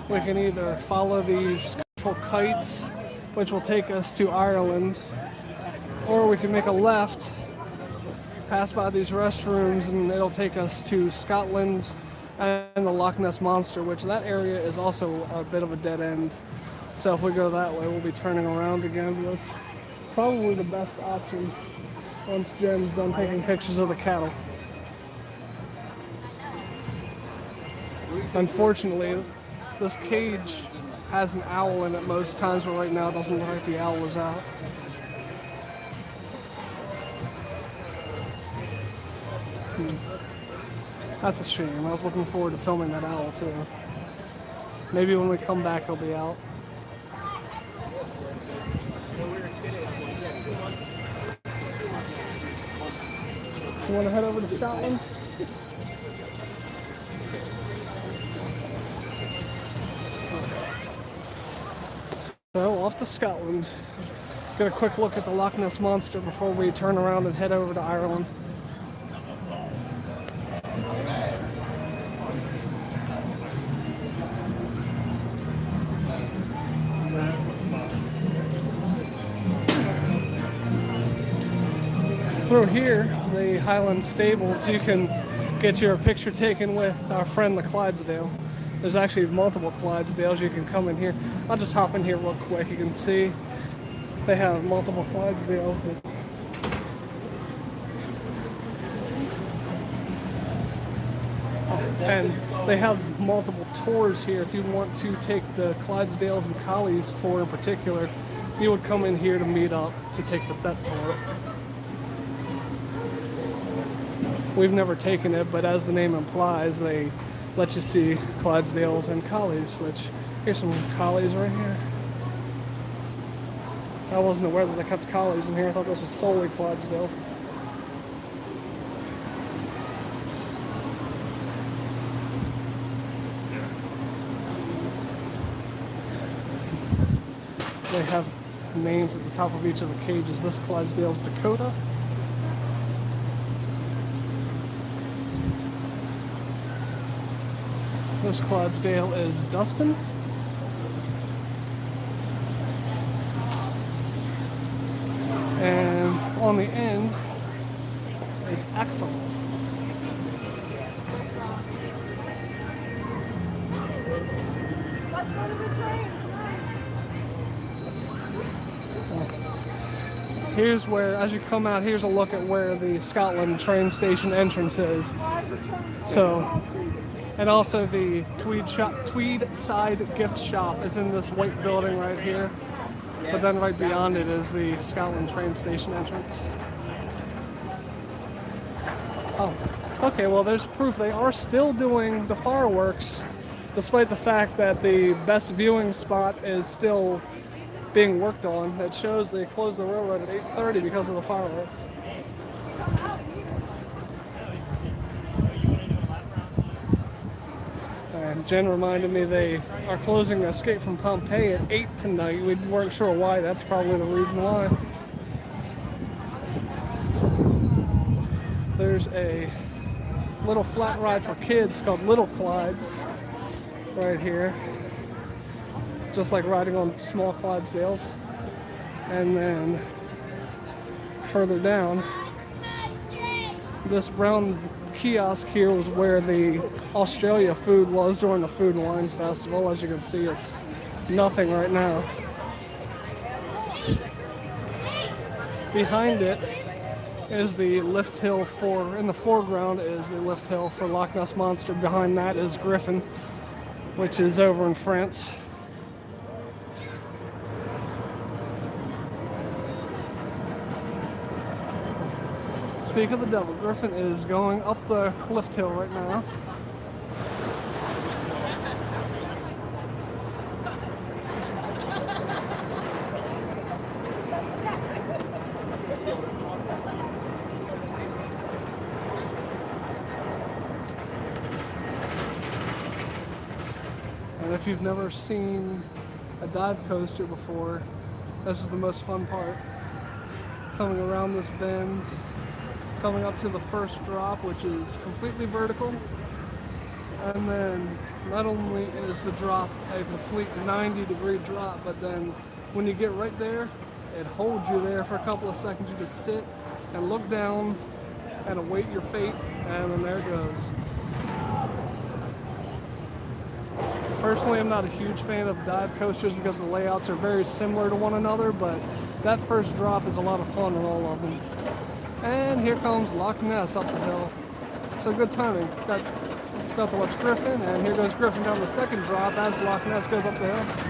[SPEAKER 1] we can either follow these colorful kites, which will take us to Ireland, or we can make a left pass by these restrooms and it'll take us to Scotland and the Loch Ness Monster, which that area is also a bit of a dead end. So if we go that way, we'll be turning around again. That's probably the best option once Jen's done taking pictures of the cattle. Unfortunately, this cage has an owl in it most times, but right now it doesn't look like the owl is out. That's a shame. I was looking forward to filming that owl too. Maybe when we come back he'll be out. You want to head over to Scotland? So off to Scotland. Get a quick look at the Loch Ness Monster before we turn around and head over to Ireland. Through here, the Highland Stables, you can get your picture taken with our friend the Clydesdale. There's actually multiple Clydesdales. You can come in here. I'll just hop in here real quick. You can see they have multiple Clydesdales. And they have multiple tours here. If you want to take the Clydesdales and Collies tour in particular, you would come in here to meet up to take that tour. We've never taken it, but as the name implies, they let you see Clydesdales and Collies, which, here's some Collies right here. I wasn't aware that they kept Collies in here. I thought this was solely Clydesdales. They have names at the top of each of the cages. This Clydesdale's Dakota. This Clydesdale is Dustin. And on the end is Axel.
[SPEAKER 3] Let's go to the train.
[SPEAKER 1] Here's where, as you come out, here's a look at where the Scotland train station entrance is. So, and also the Tweed Side gift shop is in this white building right here. But then right beyond it is the Scotland train station entrance. Oh, okay, well there's proof they are still doing the fireworks, despite the fact that the best viewing spot is still being worked on. It shows they closed the railroad at 8:30 because of the fireworks. And Jen reminded me they are closing Escape from Pompeii at 8 tonight. We weren't sure why. That's probably the reason why. There's a little flat ride for kids called Little Clydes right here. Just like riding on small Clydesdales. And then further down, this brown kiosk here was where the Australia food was during the Food and Wine Festival. As you can see, it's nothing right now. Behind it is the lift hill for, in the foreground is the lift hill for Loch Ness Monster. Behind that is Griffin, which is over in France. Speak of the devil, Griffin is going up the lift hill right now. And if you've never seen a dive coaster before, this is the most fun part. Coming around this bend, coming up to the first drop, which is completely vertical, and then not only is the drop a complete 90-degree drop, but then when you get right there, it holds you there for a couple of seconds. You just sit and look down and await your fate, and then there it goes. Personally, I'm not a huge fan of dive coasters because the layouts are very similar to one another, but that first drop is a lot of fun on all of them. And here comes Loch Ness up the hill. So good timing. Got to watch Griffin, and here goes Griffin down the second drop as Loch Ness goes up the hill.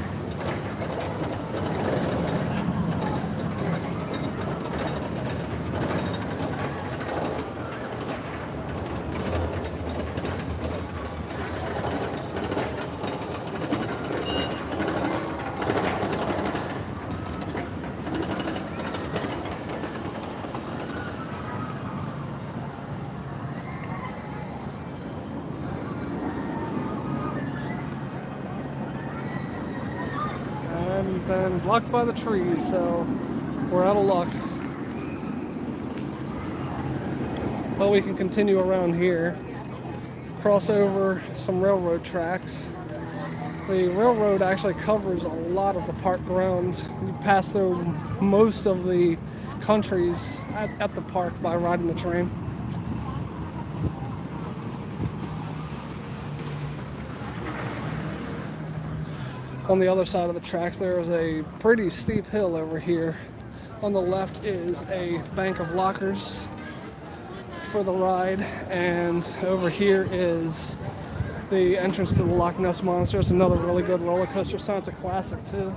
[SPEAKER 1] And then blocked by the trees, so we're out of luck. But we can continue around here, cross over some railroad tracks. The railroad actually covers a lot of the park grounds. You pass through most of the countries at the park by riding the train. On the other side of the tracks, there is a pretty steep hill over here. On the left is a bank of lockers for the ride, and over here is the entrance to the Loch Ness Monster. It's another really good roller coaster sign. It's a classic too.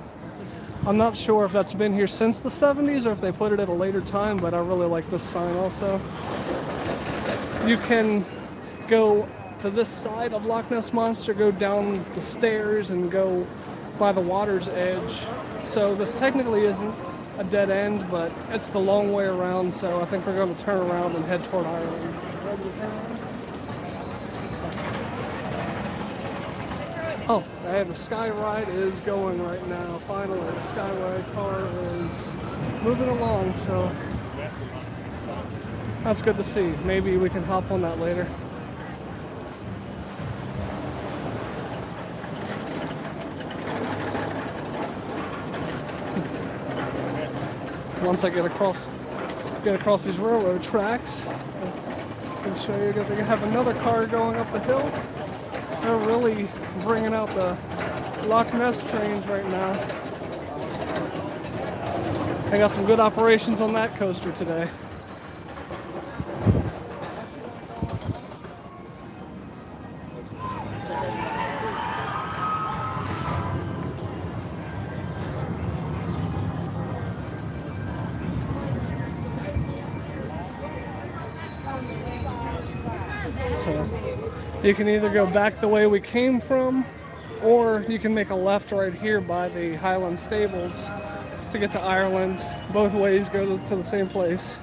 [SPEAKER 1] I'm not sure if that's been here since the 70s or if they put it at a later time, but I really like this sign also. You can go to this side of Loch Ness Monster, go down the stairs, and go by the water's edge. So this technically isn't a dead end, but it's the long way around, so I think we're going to turn around and head toward Ireland. Oh, hey, the Sky Ride is going right now. Finally, the Sky Ride car is moving along, so that's good to see. Maybe we can hop on that later. Once I get across these railroad tracks, I can show you that they have another car going up the hill. They're really bringing out the Loch Ness trains right now. They got some good operations on that coaster today. So you can either go back the way we came from, or you can make a left right here by the Highland Stables to get to Ireland. Both ways go to the same place.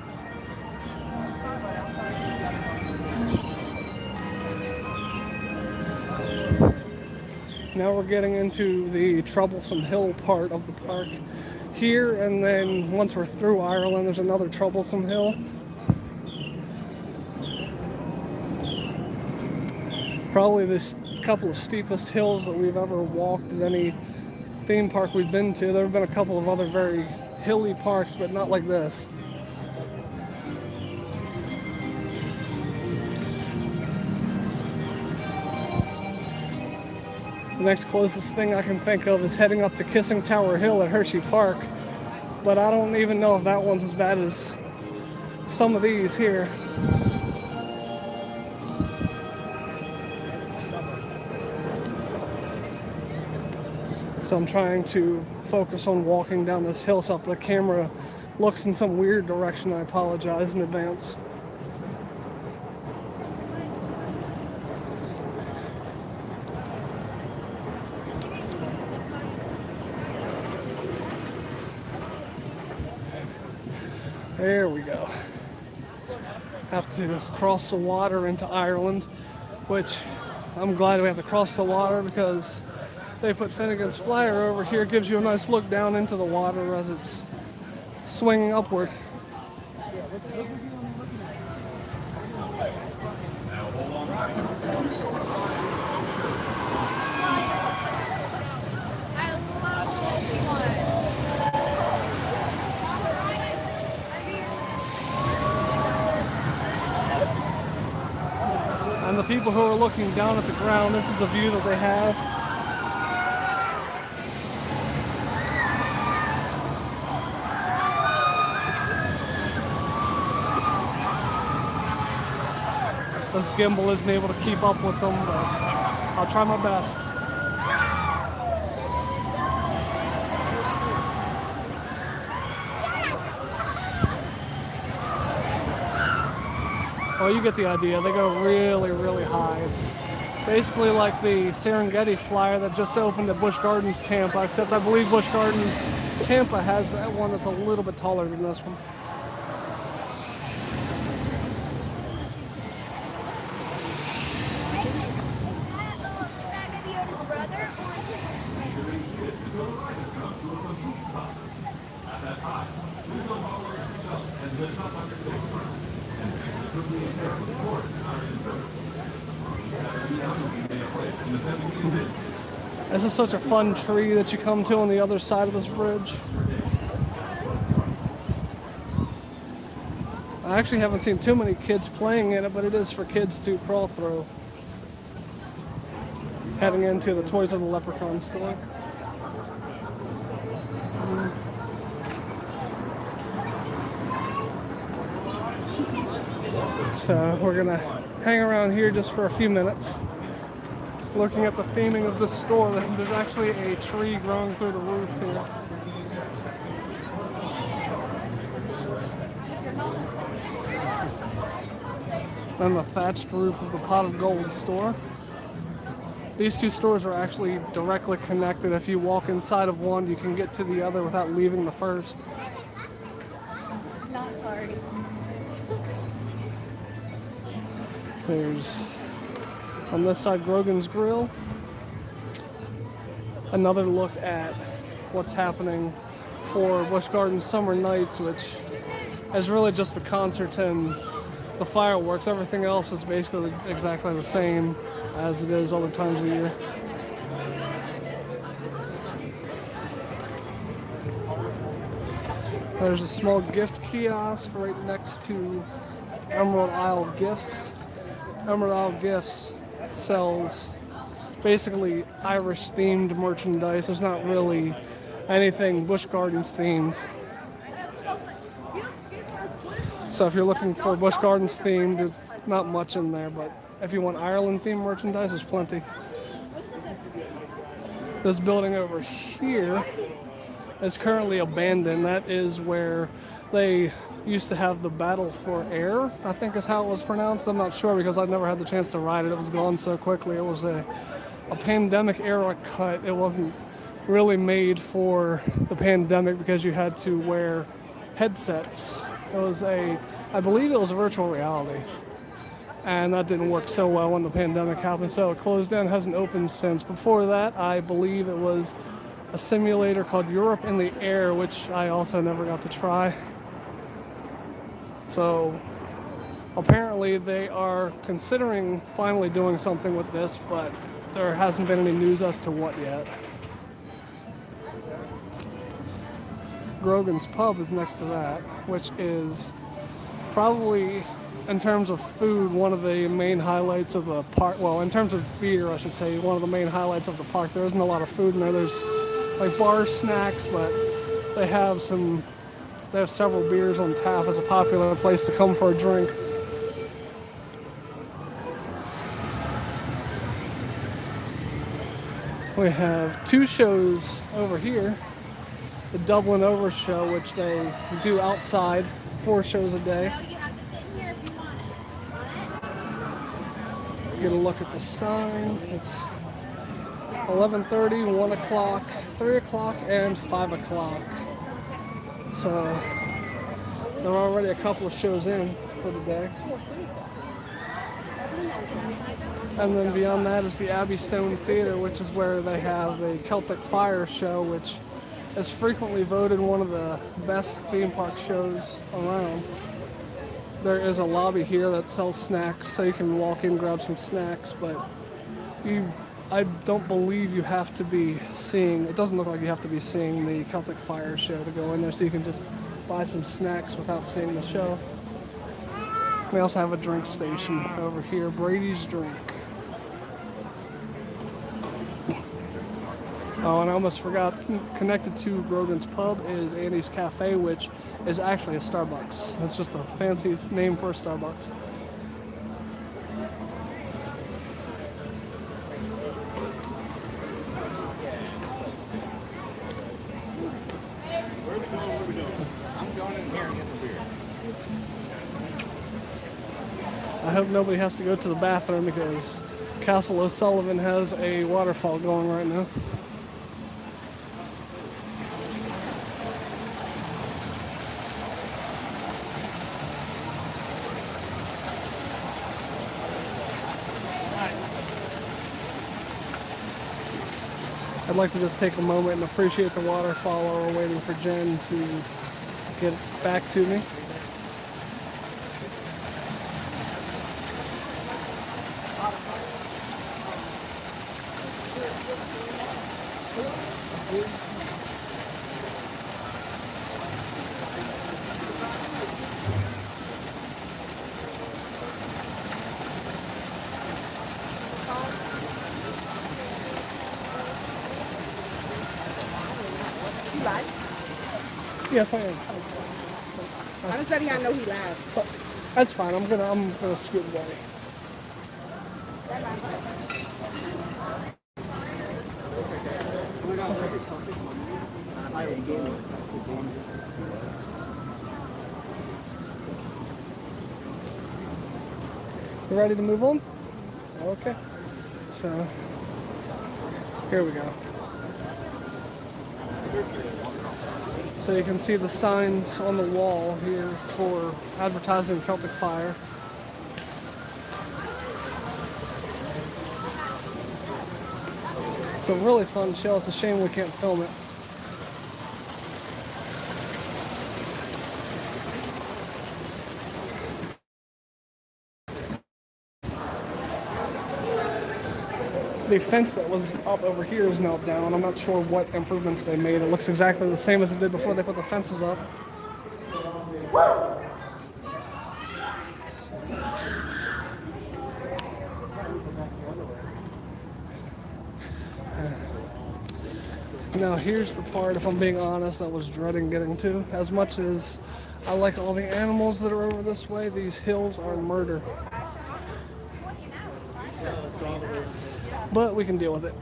[SPEAKER 1] Now we're getting into the troublesome hill part of the park here, and then once we're through Ireland, there's another troublesome hill. Probably this couple of steepest hills that we've ever walked at any theme park we've been to. There have been a couple of other very hilly parks, but not like this. The next closest thing I can think of is heading up to Kissing Tower Hill at Hershey Park, but I don't even know if that one's as bad as some of these here. So I'm trying to focus on walking down this hill, so if the camera looks in some weird direction, I apologize in advance. There we go. Have to cross the water into Ireland, which I'm glad we have to cross the water because they put Finnegan's Flyer over here. It gives you a nice look down into the water as it's swinging upward. people who are looking down at the ground, this is the view that they have. This gimbal isn't able to keep up with them, but I'll try my best. Well, you get the idea. They go really, really high. It's basically like the Serengeti flyer that just opened at Busch Gardens, Tampa, except I believe Busch Gardens, Tampa has one that's a little bit taller than this one. This is such a fun tree that you come to on the other side of this bridge. I actually haven't seen too many kids playing in it, but it is for kids to crawl through. Heading into the Toys of the Leprechaun store. So we're gonna hang around here just for a few minutes, looking at the theming of this store. There's actually a tree growing through the roof here. And the thatched roof of the Pot of Gold store. These two stores are actually directly connected. If you walk inside of one, you can get to the other without leaving the first.
[SPEAKER 3] Not sorry.
[SPEAKER 1] There's, on this side, Grogan's Grill. Another look at what's happening for Busch Gardens Summer Nights, which is really just the concerts and the fireworks. Everything else is basically exactly the same as it is other times of year. There's a small gift kiosk right next to Emerald Isle Gifts. Emerald Isle Gifts sells basically Irish themed merchandise. There's not really anything Busch Gardens themed. So if you're looking for Busch Gardens themed, there's not much in there, but if you want Ireland themed merchandise, there's plenty. This building over here is currently abandoned. That is where they used to have the Battle for Air, I think is how it was pronounced. I'm not sure because I've never had the chance to ride it. It was gone so quickly. It was a pandemic era cut. It wasn't really made for the pandemic because you had to wear headsets. It was I believe it was a virtual reality. And that didn't work so well when the pandemic happened, so it closed down, hasn't opened since. Before that, I believe it was a simulator called Europe in the Air, which I also never got to try. So apparently they are considering finally doing something with this, but there hasn't been any news as to what yet. Grogan's Pub is next to that, which is probably, in terms of food, one of the main highlights of the park. Well, in terms of beer, I should say, one of the main highlights of the park. There isn't a lot of food in there. There's like bar snacks, but they have several beers on tap. It's a popular place to come for a drink. We have two shows over here. The Dublin Over show, which they do outside, 4 shows a day.
[SPEAKER 3] You have to sit here if you want it.
[SPEAKER 1] Get a look at the sign. It's 11:30, 1 o'clock, 3 o'clock, and 5 o'clock. So there are already a couple of shows in for the day. And then beyond that is the Abbey Stone Theater, which is where they have a Celtic Fire show, which is frequently voted one of the best theme park shows around. There is a lobby here that sells snacks, so you can walk in and grab some snacks, but I don't believe you have to be seeing, it doesn't look like you have to be seeing the Celtic Fire show to go in there, so you can just buy some snacks without seeing the show. We also have a drink station over here, Brady's Drink. Oh, and I almost forgot, connected to Grogan's Pub is Andy's Cafe, which is actually a Starbucks. It's just a fancy name for a Starbucks.
[SPEAKER 2] I'm going in here and get the beer.
[SPEAKER 1] I hope nobody has to go to the bathroom because Castle O'Sullivan has a waterfall going right now. I'd like to just take a moment and appreciate the waterfall while we're waiting for Jen to get back to me.
[SPEAKER 5] You live?
[SPEAKER 1] Yes, I am.
[SPEAKER 5] I was letting y'all know he live.
[SPEAKER 1] That's fine. I'm gonna scoot away. You ready to move on? Okay. So here we go. So you can see the signs on the wall here for advertising Celtic Fire. It's a really fun show. It's a shame we can't film it. The fence that was up over here is now down. I'm not sure what improvements they made. It looks exactly the same as it did before they put the fences up. Now here's the part, if I'm being honest, I was dreading getting to. As much as I like all the animals that are over this way, these hills are murder. But we can deal with it.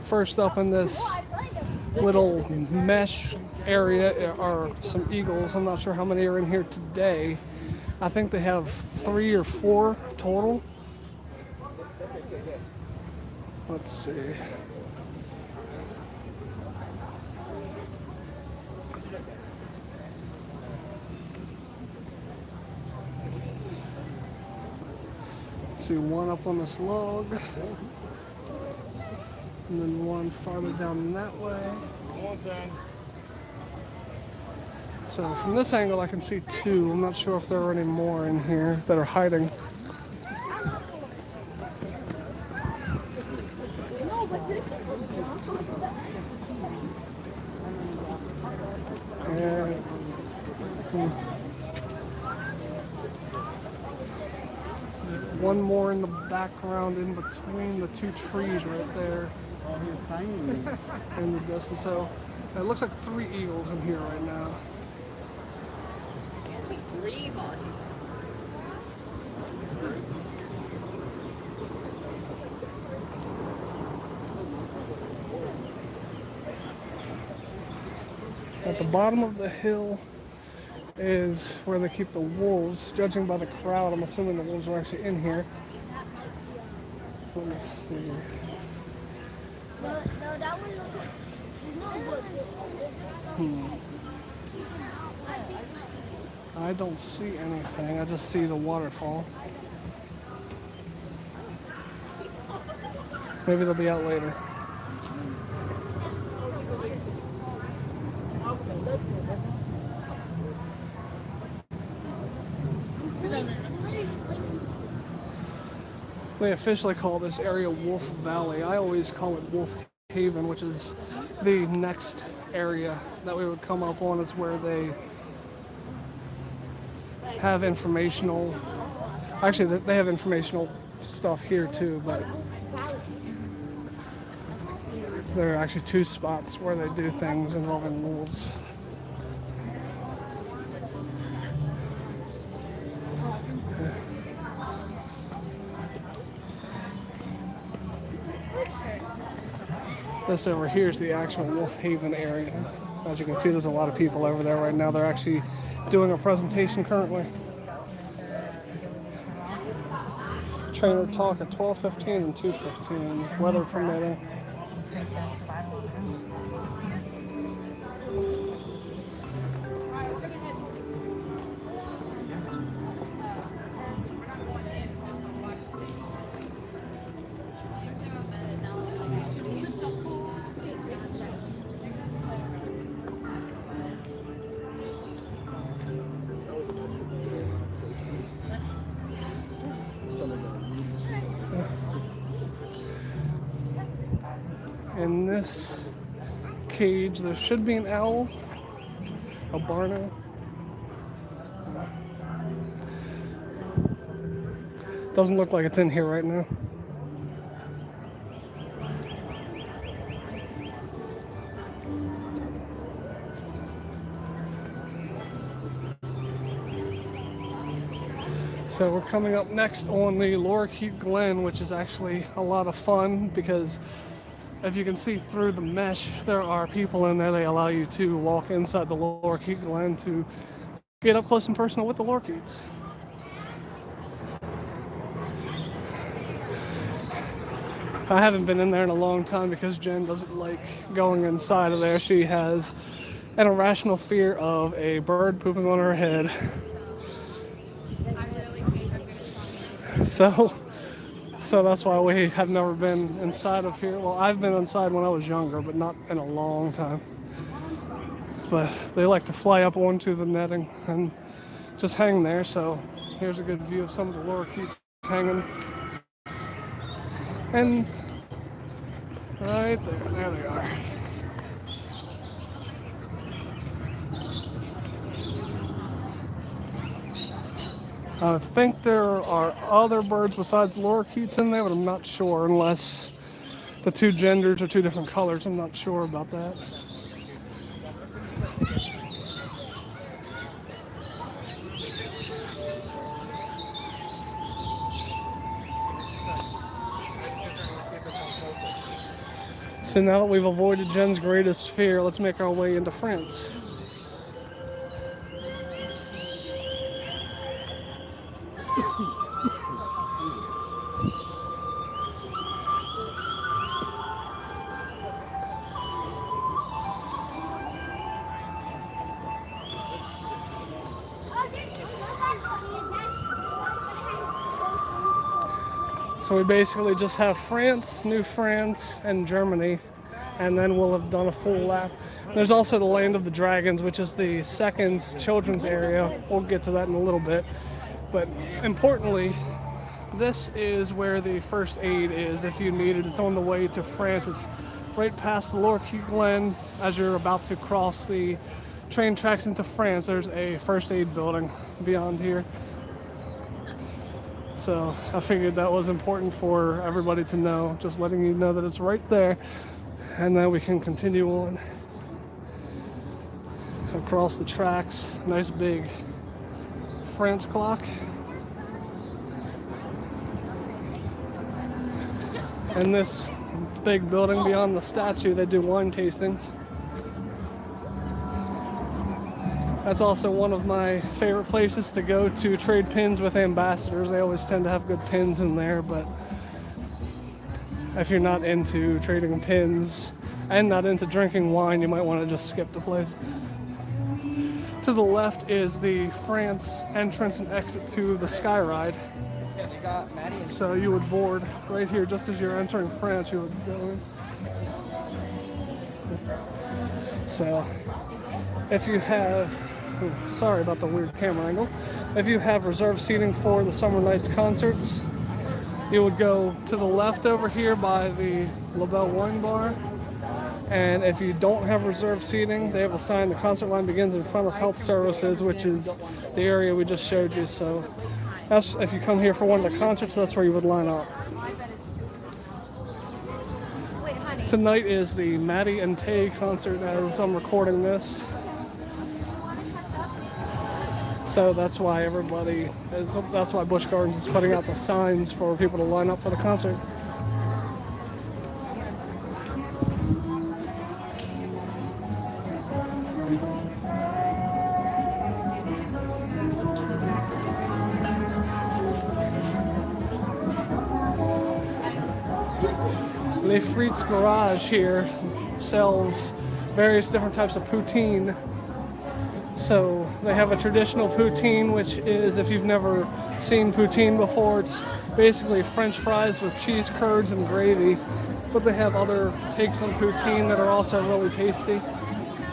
[SPEAKER 1] First up in this little mesh area are some eagles. I'm not sure how many are in here today. I think they have 3 or 4 total. Let's see. See one up on this log, and then one farther down that way. So from this angle I can see 2. I'm not sure if there are any more in here that are hiding. And, one more in the background in between the 2 trees right there.
[SPEAKER 2] Oh, he's tiny.
[SPEAKER 1] In the distance. So it looks like 3 eagles in here right now. At the bottom of the hill is where they keep the wolves. Judging by the crowd, I'm assuming the wolves are actually in here. Let me see. I don't see anything. I just see the waterfall. Maybe they'll be out later. They officially call this area Wolf Valley. I always call it Wolf Haven, which is the next area that we would come up on. Is where they have informational, actually they have informational stuff here too, but there are actually 2 spots where they do things involving wolves. This over here is the actual Wolf Haven area. As you can see, there's a lot of people over there right now. They're actually doing a presentation currently. Trainer talk at 12:15 and 2:15, weather permitting. In this cage, there should be an owl, a barn owl. Doesn't look like it's in here right now. So we're coming up next on the Lorikeet Glen, which is actually a lot of fun because if you can see through the mesh, there are people in there. They allow you to walk inside the Lorikeet Glen to get up close and personal with the Lorikeets. I haven't been in there in a long time because Jen doesn't like going inside of there. She has an irrational fear of a bird pooping on her head. So that's why we have never been inside of here. Well, I've been inside when I was younger, but not in a long time. But they like to fly up onto the netting and just hang there. So here's a good view of some of the lorikeets hanging. And right there they are. I think there are other birds besides lorikeets in there, but I'm not sure unless the 2 genders are 2 different colors. I'm not sure about that. So now that we've avoided Jen's greatest fear, let's make our way into France. So we basically just have France, New France, and Germany, and then we'll have done a full lap. There's also the Land of the Dragons, which is the second children's area. We'll get to that in a little bit. But importantly, this is where the first aid is if you need it. It's on the way to France. It's right past the Lorikeet Glen. As you're about to cross the train tracks into France, there's a first aid building beyond here. So I figured that was important for everybody to know, just letting you know that it's right there. And then we can continue on across the tracks. Nice big France clock. And this big building beyond the statue, they do wine tastings. That's also one of my favorite places to go to trade pins with ambassadors. They always tend to have good pins in there, but if you're not into trading pins and not into drinking wine, you might want to just skip the place. To the left is the France entrance and exit to the Sky Ride. So you would board right here just as you're entering France, you would go in. So if you have, sorry about the weird camera angle, if you have reserved seating for the Summer Nights concerts, you would go to the left over here by the La Belle Wine Bar, And if you don't have reserved seating, they have a sign, the concert line begins in front of health services, which is the area we just showed you. So that's, if you come here for one of the concerts, that's where you would line up. Tonight is the Maddie and Tay concert as I'm recording this. So that's why that's why Busch Gardens is putting out the signs for people to line up for the concert. Le Frites Garage here sells various different types of poutine. So they have a traditional poutine, which is, if you've never seen poutine before, it's basically French fries with cheese curds and gravy. But they have other takes on poutine that are also really tasty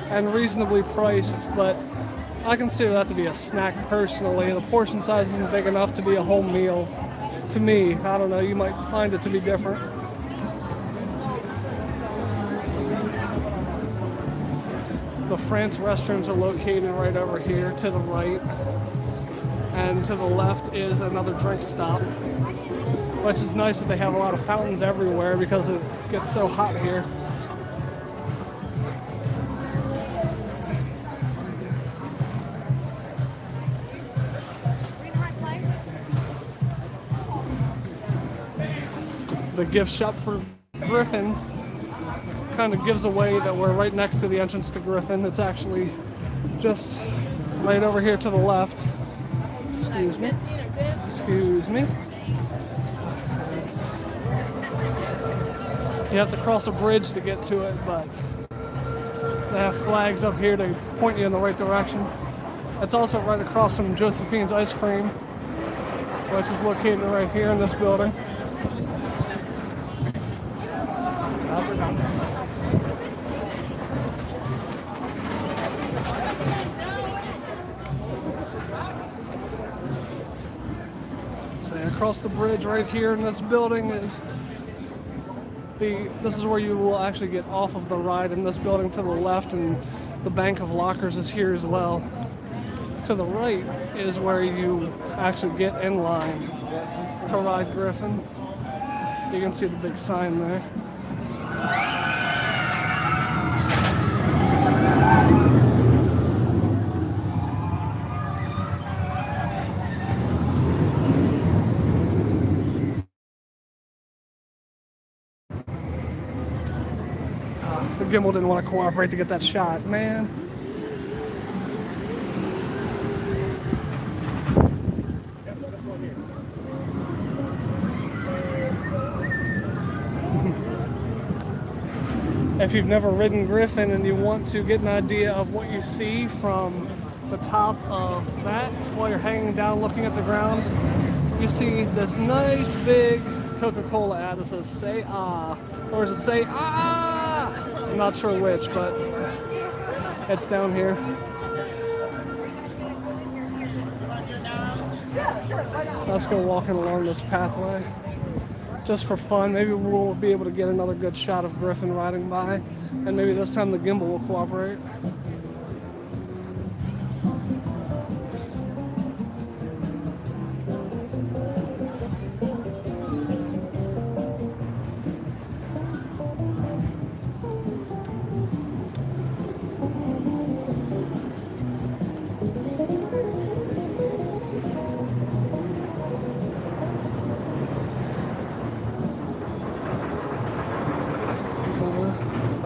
[SPEAKER 1] and reasonably priced, but I consider that to be a snack personally. The portion size isn't big enough to be a whole meal. To me, I don't know, you might find it to be different. The France restrooms are located right over here to the right, and to the left is another drink stop, which is nice that they have a lot of fountains everywhere because it gets so hot here. The gift shop for Griffin kind of gives away that we're right next to the entrance to Griffin. It's actually just right over here to the left. Excuse me. Excuse me. You have to cross a bridge to get to it, but they have flags up here to point you in the right direction. It's also right across from Josephine's Ice Cream, which is located right here in this building. Across the bridge right here in this building is this is where you will actually get off of the ride in this building to the left, and the bank of lockers is here as well. To the right is where you actually get in line to ride Griffin. You can see the big sign there. The gimbal didn't want to cooperate to get that shot, man. If you've never ridden Griffin and you want to get an idea of what you see from the top of that while you're hanging down looking at the ground, you see this nice big Coca-Cola ad that says "Say Ah," or does it say "Ah"? I'm not sure which, but it's down here. Let's go walking along this pathway. Just for fun, maybe we'll be able to get another good shot of Griffin riding by, and maybe this time the gimbal will cooperate.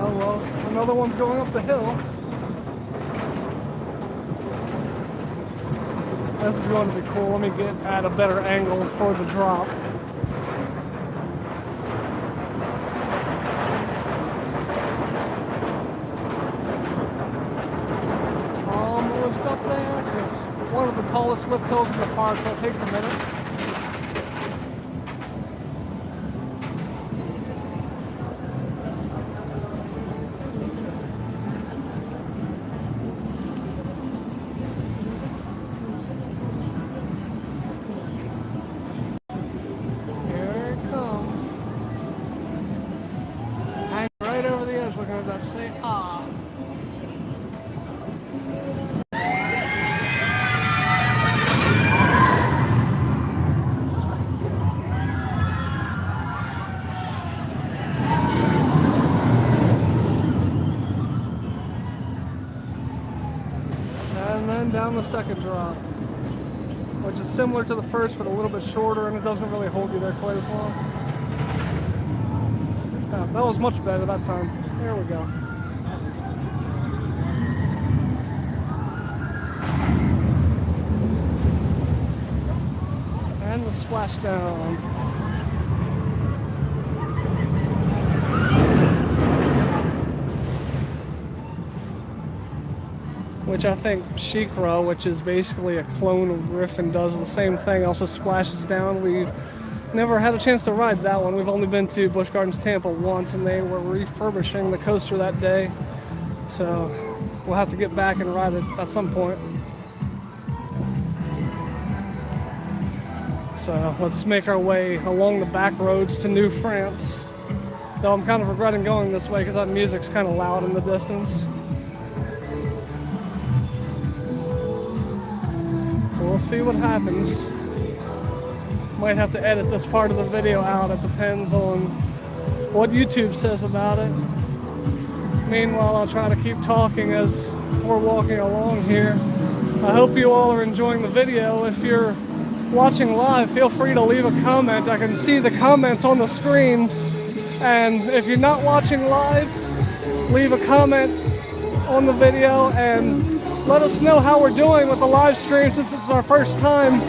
[SPEAKER 1] Oh well, another one's going up the hill. This is going to be cool. Let me get at a better angle for the drop. Almost up there. It's one of the tallest lift hills in the park, so it takes a minute. Right over the edge, looking at that Let's say ah. And then down the second drop, which is similar to the first but a little bit shorter, and it doesn't really hold you there quite as long. Yeah, that was much better that time. There we go. And the splashdown. Which I think Shikra, which is basically a clone of Griffin, does the same thing, also splashes down. We never had a chance to ride that one. We've only been to Busch Gardens Tampa once, and they were refurbishing the coaster that day. So we'll have to get back and ride it at some point. So let's make our way along the back roads to New France. Though I'm kind of regretting going this way because that music's kind of loud in the distance. We'll see what happens. Might have to edit this part of the video out. It depends on what YouTube says about it. Meanwhile, I'll try to keep talking as we're walking along here. I hope you all are enjoying the video. If you're watching live, feel free to leave a comment. I can see the comments on the screen. And if you're not watching live, leave a comment on the video and let us know how we're doing with the live stream since it's our first time.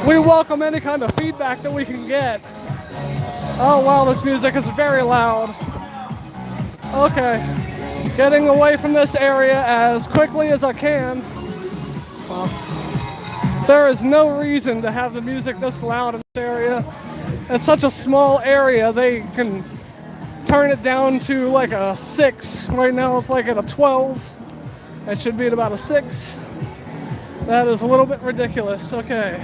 [SPEAKER 1] We welcome any kind of feedback that we can get. Oh wow, this music is very loud. Okay, getting away from this area as quickly as I can. Well, there is no reason to have the music this loud in this area. It's such a small area, they can turn it down to like a 6. Right now it's like at a 12. It should be at about a 6. That is a little bit ridiculous. Okay.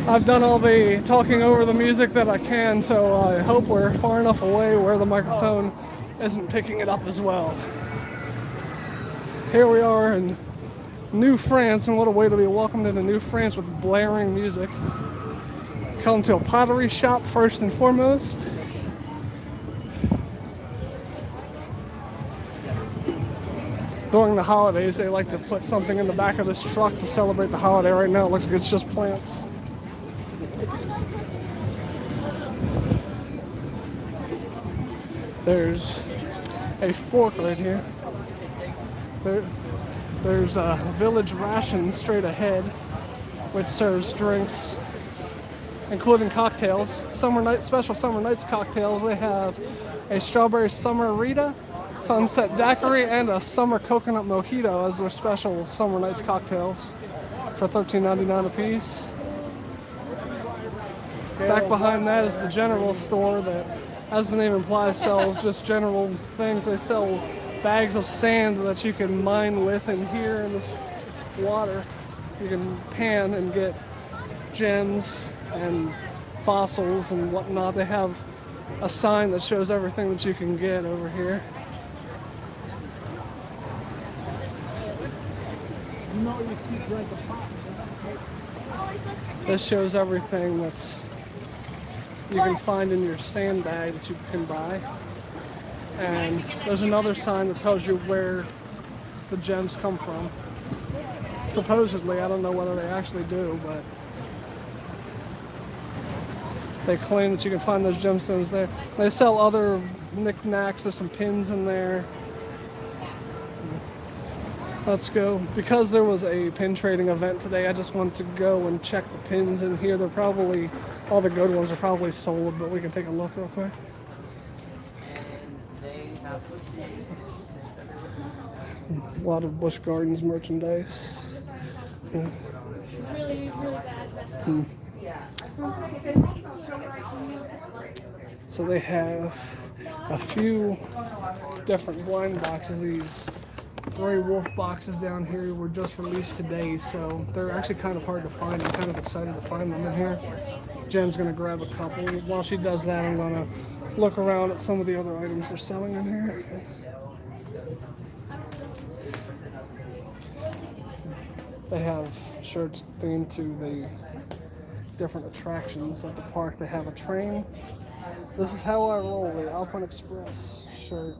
[SPEAKER 1] I've done all the talking over the music that I can, so I hope we're far enough away where the microphone isn't picking it up as well. Here we are in New France, and what a way to be welcomed into New France with blaring music. Come to a pottery shop first and foremost. During the holidays, they like to put something in the back of this truck to celebrate the holiday. Right now, it looks like it's just plants. There's a fork right here. There's a Village Ration straight ahead, which serves drinks, including cocktails. Special Summer Nights cocktails. They have a Strawberry Summer Rita, Sunset Daiquiri, and a Summer Coconut Mojito as their special Summer Nights cocktails for $13.99 a piece. Back behind that is the general store that, as the name implies, sells just general things. They sell bags of sand that you can mine with, and here in this water you can pan and get gems and fossils and whatnot. They have a sign that shows everything that you can get over here. This shows everything that's you can find in your sandbag that you can buy. And there's another sign that tells you where the gems come from. Supposedly, I don't know whether they actually do, but they claim that you can find those gemstones there. They sell other knickknacks. There's some pins in there. Let's go. Because there was a pin trading event today, I just wanted to go and check the pins in here. They're probably, all the good ones are probably sold, but we can take a look real quick. A lot of Busch Gardens merchandise. Yeah.
[SPEAKER 3] Really, really bad.
[SPEAKER 1] So they have a few different blind boxes. These 3 wolf boxes down here were just released today, so they're actually kind of hard to find. I'm kind of excited to find them in here. Jen's gonna grab a couple. While she does that, I'm gonna look around at some of the other items they're selling in here. They have shirts themed to the different attractions at the park. They have a train. This is how I roll, the Alpine Express shirt.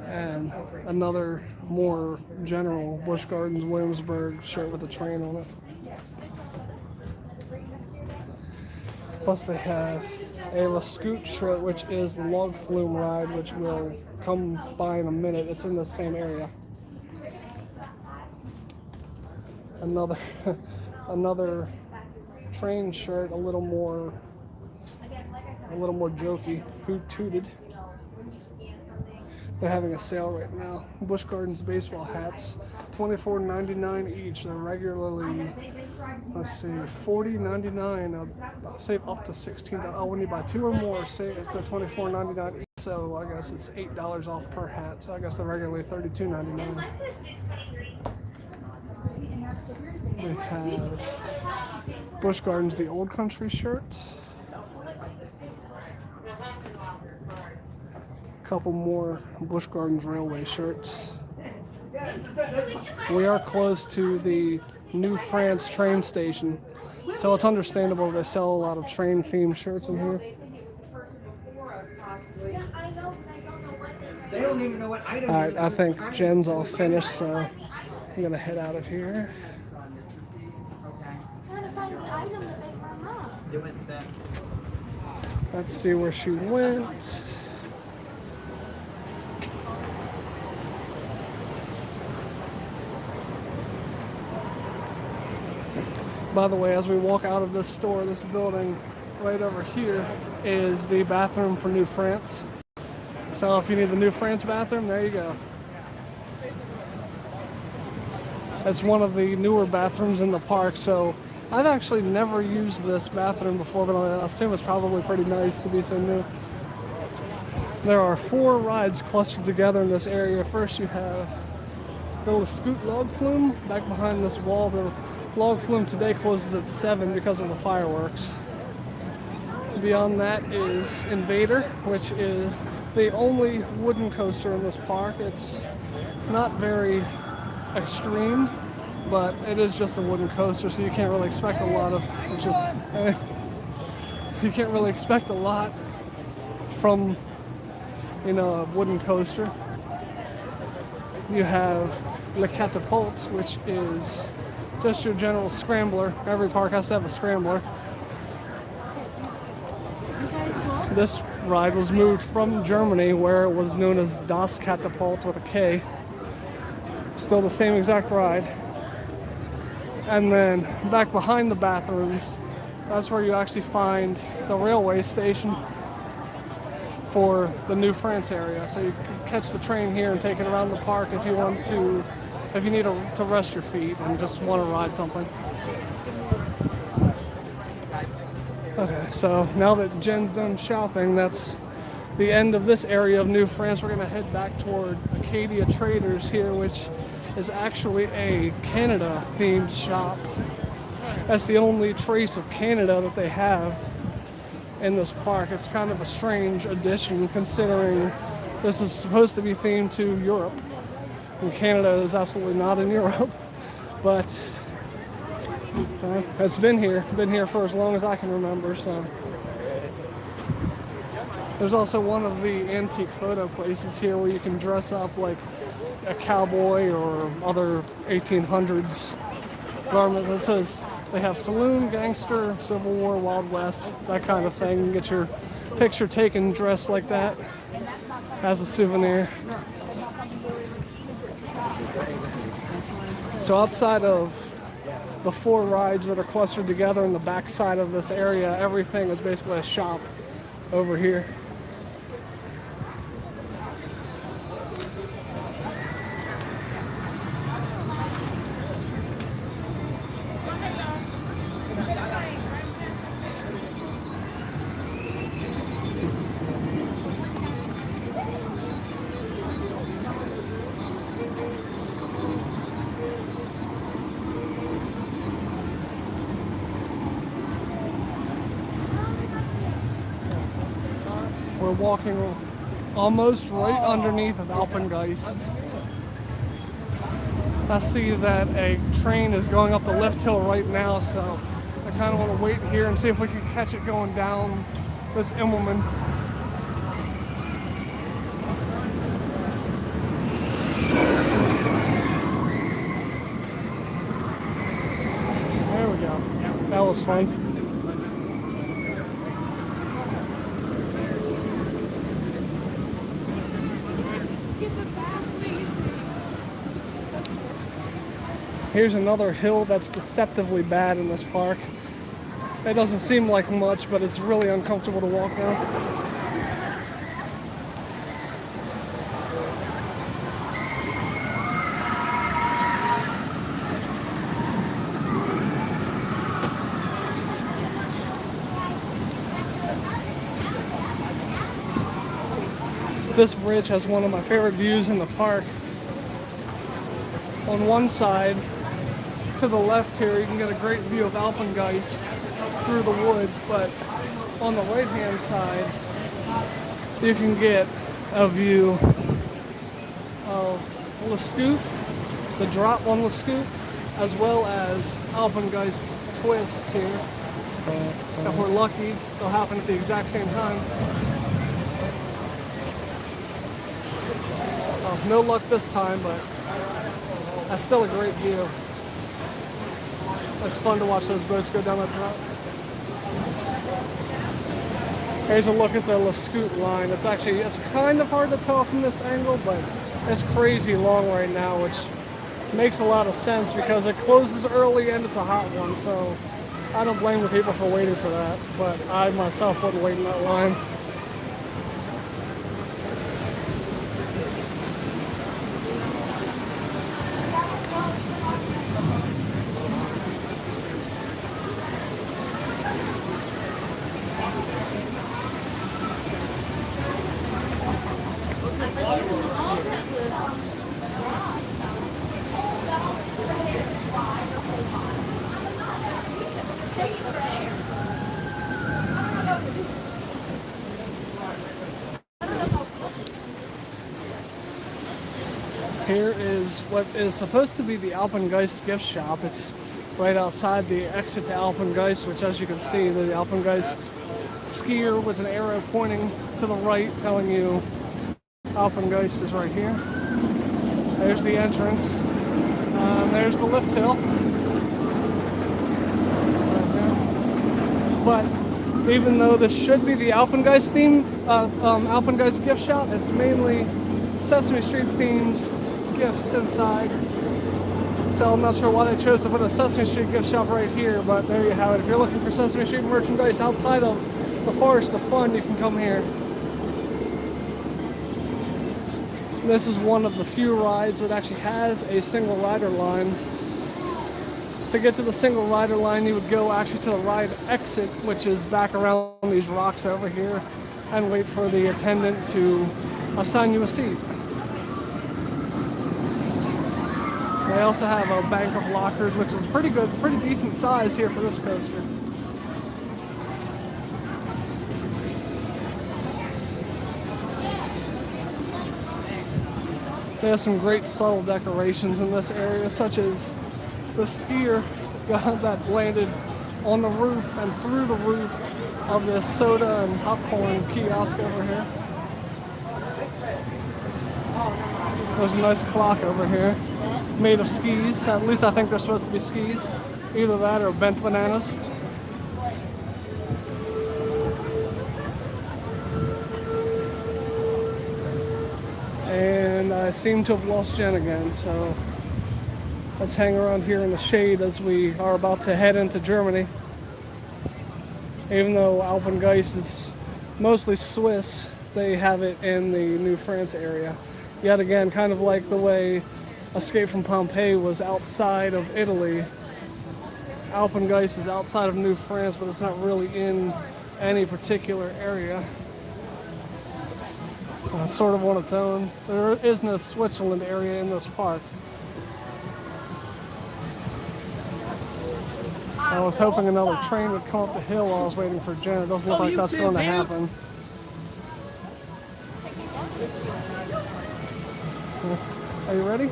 [SPEAKER 1] And another more general Busch Gardens Williamsburg shirt with a train on it. Plus they have a La Scoot shirt, which is the log flume ride, which will come by in a minute. It's in the same area. Another train shirt, a little more jokey. Who tooted? They're having a sale right now. Busch Gardens baseball hats, $24.99 each. They're regularly, let's see, $40.99. Save up to $16. Oh, when you buy two or more, save it's the $24.99 each. So I guess it's $8 off per hat. So I guess they're regularly $32.99. We have Busch Gardens, the Old Country shirt. Couple more Busch Gardens Railway shirts. We are close to the New France train station, so it's understandable they sell a lot of train themed shirts in here.
[SPEAKER 2] They don't even know what item.
[SPEAKER 1] Alright, I think Jen's all finished, so I'm gonna head out of here.
[SPEAKER 3] Trying to find the item that they hung up.
[SPEAKER 1] Let's see where she went. By the way, as we walk out of this store, this building right over here is the bathroom for New France. So if you need the New France bathroom, there you go. It's one of the newer bathrooms in the park, so I've actually never used this bathroom before, but I assume it's probably pretty nice to be so new. There are 4 rides clustered together in this area. First you have the Scoot log flume back behind this wall. The log flume today closes at 7 because of the fireworks. Beyond that is Invader, which is the only wooden coaster in this park. It's not very extreme, but it is just a wooden coaster, so you can't really expect a lot of from, you know, a wooden coaster. You have Le Catapulte, which is just your general scrambler. Every park has to have a scrambler. This ride was moved from Germany, where it was known as Das Katapult with a K. Still the same exact ride. And then back behind the bathrooms, that's where you actually find the railway station for the New France area. So you can catch the train here and take it around the park if you want to, if you need to rest your feet and just want to ride something. Okay, so now that Jen's done shopping, that's the end of this area of New France. We're gonna head back toward Acadia Traders here, which is actually a Canada themed shop. That's the only trace of Canada that they have in this park. It's kind of a strange addition considering this is supposed to be themed to Europe, and Canada is absolutely not in Europe. But it's been here for as long as I can remember. So there's also one of the antique photo places here where you can dress up like a cowboy or other 1800s garment that says they have saloon, gangster, Civil War, Wild West, that kind of thing. You can get your picture taken dressed like that as a souvenir. So outside of the 4 rides that are clustered together in the back side of this area, everything is basically a shop over here. We're walking almost right underneath of Alpengeist. I see that a train is going up the lift hill right now, so I kind of want to wait here and see if we can catch it going down this Immelman. There we go. That was fun. Here's another hill that's deceptively bad in this park. It doesn't seem like much, but it's really uncomfortable to walk down. This bridge has one of my favorite views in the park. On one side, to the left here, you can get a great view of Alpengeist through the wood, but on the right-hand side, you can get a view of Lascoop, the drop on Lascoop, as well as Alpengeist twist here. If we're lucky, they'll happen at the exact same time. Oh, no luck this time, but that's still a great view. It's fun to watch those boats go down that drop. Here's a look at the Lascoop line. It's kind of hard to tell from this angle, but it's crazy long right now, which makes a lot of sense because it closes early and it's a hot one, so I don't blame the people for waiting for that, but I myself wouldn't wait in that line. Here is what is supposed to be the Alpengeist gift shop. It's right outside the exit to Alpengeist, which, as you can see, the Alpengeist skier with an arrow pointing to the right, telling you Alpengeist is right here. There's the entrance. There's the lift hill. Right there. But even though this should be the Alpengeist theme, Alpengeist gift shop, it's mainly Sesame Street themed gifts inside. So I'm not sure why they chose to put a Sesame Street gift shop right here, but there you have it. If you're looking for Sesame Street merchandise outside of the Forest of Fun, you can come here. This is one of the few rides that actually has a single rider line. To get to the single rider line, you would go actually to the ride exit, which is back around these rocks over here, and wait for the attendant to assign you a seat. They also have a bank of lockers, which is pretty good, pretty decent size here for this coaster. There's some great subtle decorations in this area, such as the skier that landed on the roof and through the roof of this soda and popcorn kiosk over here. There's a nice clock over here, made of skis. At least I think they're supposed to be skis. Either that or bent bananas. And I seem to have lost Jen again, so let's hang around here in the shade as we are about to head into Germany. Even though Alpengeist is mostly Swiss, they have it in the New France area. Yet again, kind of like the way Escape from Pompeii was outside of Italy, Alpengeist is outside of New France, but it's not really in any particular area. It's sort of on its own. There is no Switzerland area in this park. I was hoping another train would come up the hill while I was waiting for Jen. It doesn't look like that's going to happen. Are you ready?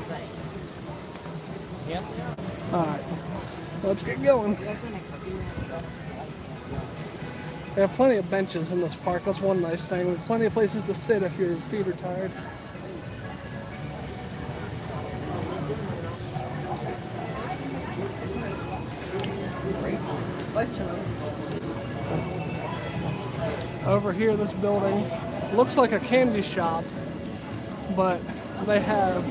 [SPEAKER 2] Yep.
[SPEAKER 1] Alright, let's get going. They have plenty of benches in this park. That's one nice thing. There's plenty of places to sit if your feet are tired. Over here, this building looks like a candy shop, but they have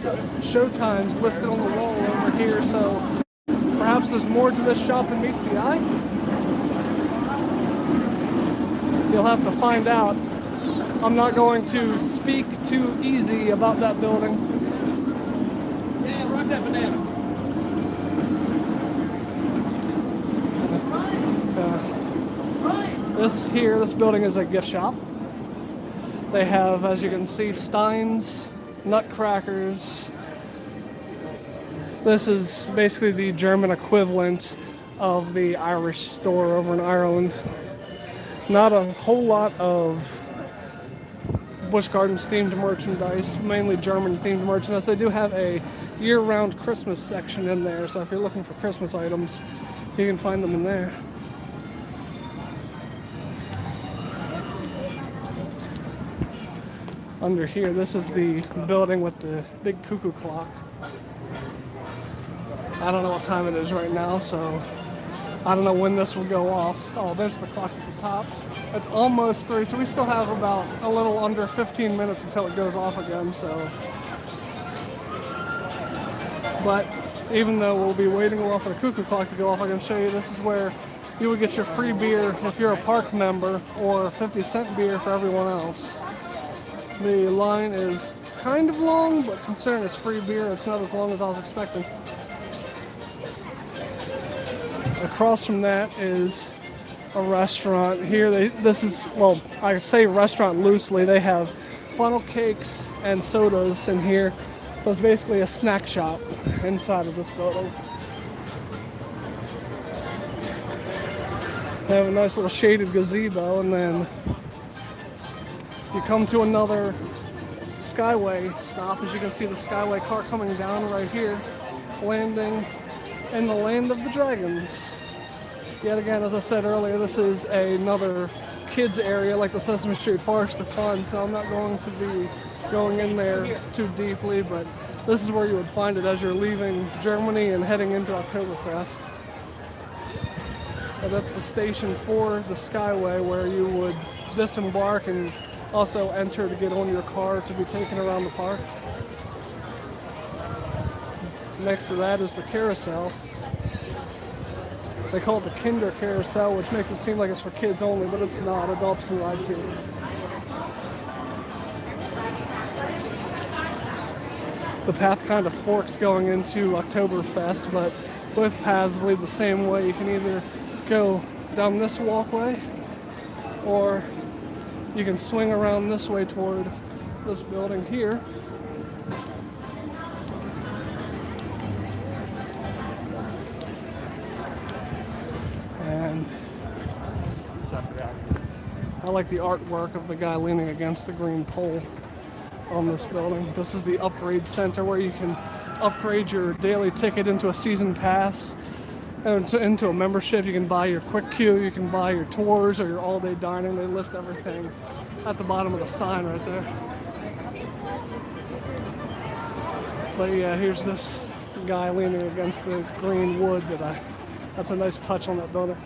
[SPEAKER 1] show times listed on the wall over here, so perhaps there's more to this shop than meets the eye. You'll have to find out. I'm not going to speak too easy about that building.
[SPEAKER 2] Yeah, rock that banana.
[SPEAKER 1] This building is a gift shop. They have, as you can see, Steins, Nutcrackers. This is basically the German equivalent of the Irish store over in Ireland. Not a whole lot of Busch Gardens themed merchandise, mainly German themed merchandise. They do have a year-round Christmas section in there, so if you're looking for Christmas items, you can find them in there. Under here, this is the building with the big cuckoo clock. I don't know what time it is right now, so I don't know when this will go off. Oh, there's the clocks at the top. It's almost 3, so we still have about a little under 15 minutes until it goes off again, so. But even though we'll be waiting a while for the cuckoo clock to go off, I can show you this is where you would get your free beer if you're a park member, or 50-cent beer for everyone else. The line is kind of long, but considering it's free beer, it's not as long as I was expecting. Across from that is a restaurant. Here, this is, well, I say restaurant loosely. They have funnel cakes and sodas in here. So it's basically a snack shop inside of this building. They have a nice little shaded gazebo, and then you come to another Skyway stop. As you can see, the Skyway car coming down right here, landing in the land of the dragons. Yet again, as I said earlier, this is another kids area like the Sesame Street Forest of Fun, so I'm not going to be going in there too deeply, but this is where you would find it as you're leaving Germany and heading into Oktoberfest. And that's the station for the Skyway, where you would disembark and also enter to get on your car to be taken around the park. Next to that is the carousel. They call it the Kinder Carousel, which makes it seem like it's for kids only, but it's not. Adults can ride too. The path kind of forks going into Oktoberfest, but both paths lead the same way. You can either go down this walkway, or you can swing around this way toward this building here. And I like the artwork of the guy leaning against the green pole on this building. This is the upgrade center, where you can upgrade your daily ticket into a season pass, and into a membership. You can buy your quick queue, you can buy your tours or your all-day dining. They list everything at the bottom of the sign right there. But yeah, here's this guy leaning against the green wood. That's a nice touch on that building.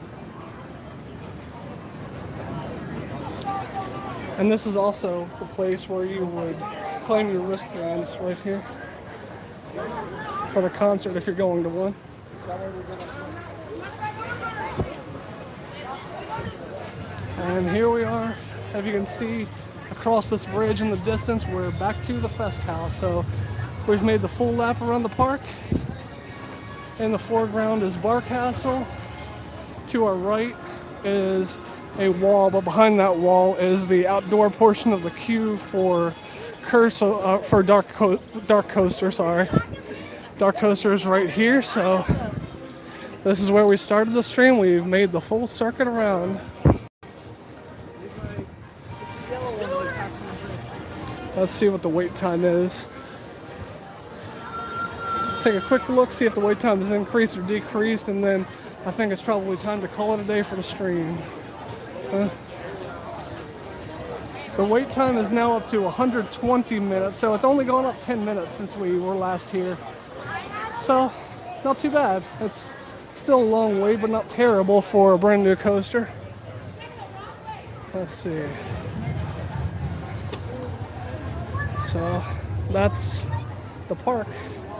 [SPEAKER 1] And this is also the place where you would claim your wristbands right here for the concert if you're going to one. And here we are. As you can see across this bridge in the distance, we're back to the Fest House. So we've made the full lap around the park. In the foreground is Bar Castle. To our right is a wall, but behind that wall is the outdoor portion of the queue for Dark Coaster. Sorry, Dark Coaster is right here. So this is where we started the stream. We've made the full circuit around. Let's see what the wait time is. take a quick look, see if the wait time is increased or decreased, and then I think it's probably time to call it a day for the stream. The wait time is now up to 120 minutes, so it's only gone up 10 minutes since we were last here. So, not too bad. It's still a long wait, but not terrible for a brand new coaster. Let's see. So, that's the park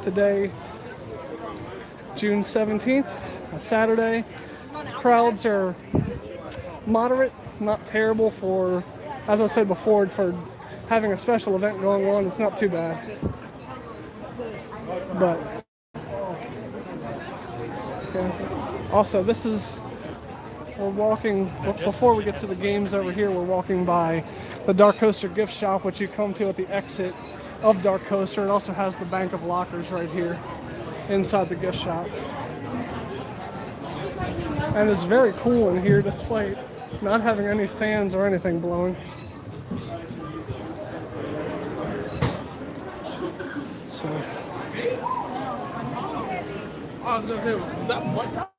[SPEAKER 1] today, June 17th, a Saturday. Crowds are moderate, not terrible for, as I said before, for having a special event going on. It's not too bad. But okay. Also, we're walking, before we get to the games over here, we're walking by the Dark Coaster gift shop, which you come to at the exit of Dark Coaster. It also has the bank of lockers right here inside the gift shop. And it's very cool in here despite not having any fans or anything blowing. So.
[SPEAKER 2] I was gonna say, was that what?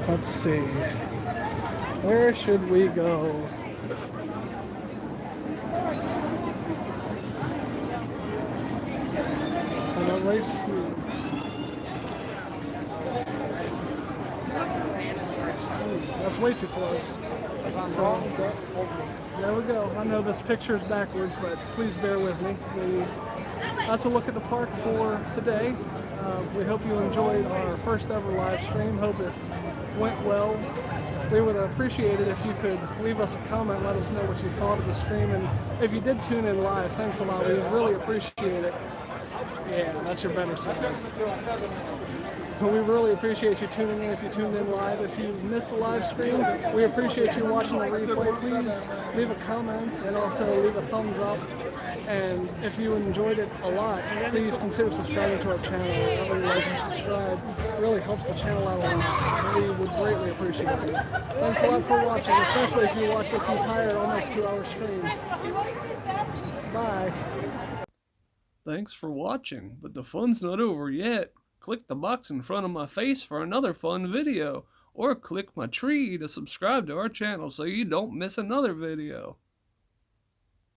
[SPEAKER 1] Let's see. Where should we go? Right here. That's way too close. So, there we go. I know this picture is backwards, but please bear with me. That's a look at the park for today. We hope you enjoyed our first ever live stream. Hope it went well. We would appreciate it if you could leave us a comment, let us know what you thought of the stream, and if you did tune in live, thanks a lot. We would really appreciate it. Yeah, that's your better side. We really appreciate you tuning in if you tuned in live. If you missed the live stream, we appreciate you watching the replay. Please leave a comment and also leave a thumbs up. And if you enjoyed it a lot, please consider subscribing to our channel. Every like and subscribe really helps the channel out a lot. We would greatly appreciate it. Thanks a lot for watching, especially if you watch this entire almost 2-hour stream. Bye. Thanks for watching, but the fun's not over yet. Click the box in front of my face for another fun video, or click my tree to subscribe to our channel so you don't miss another video.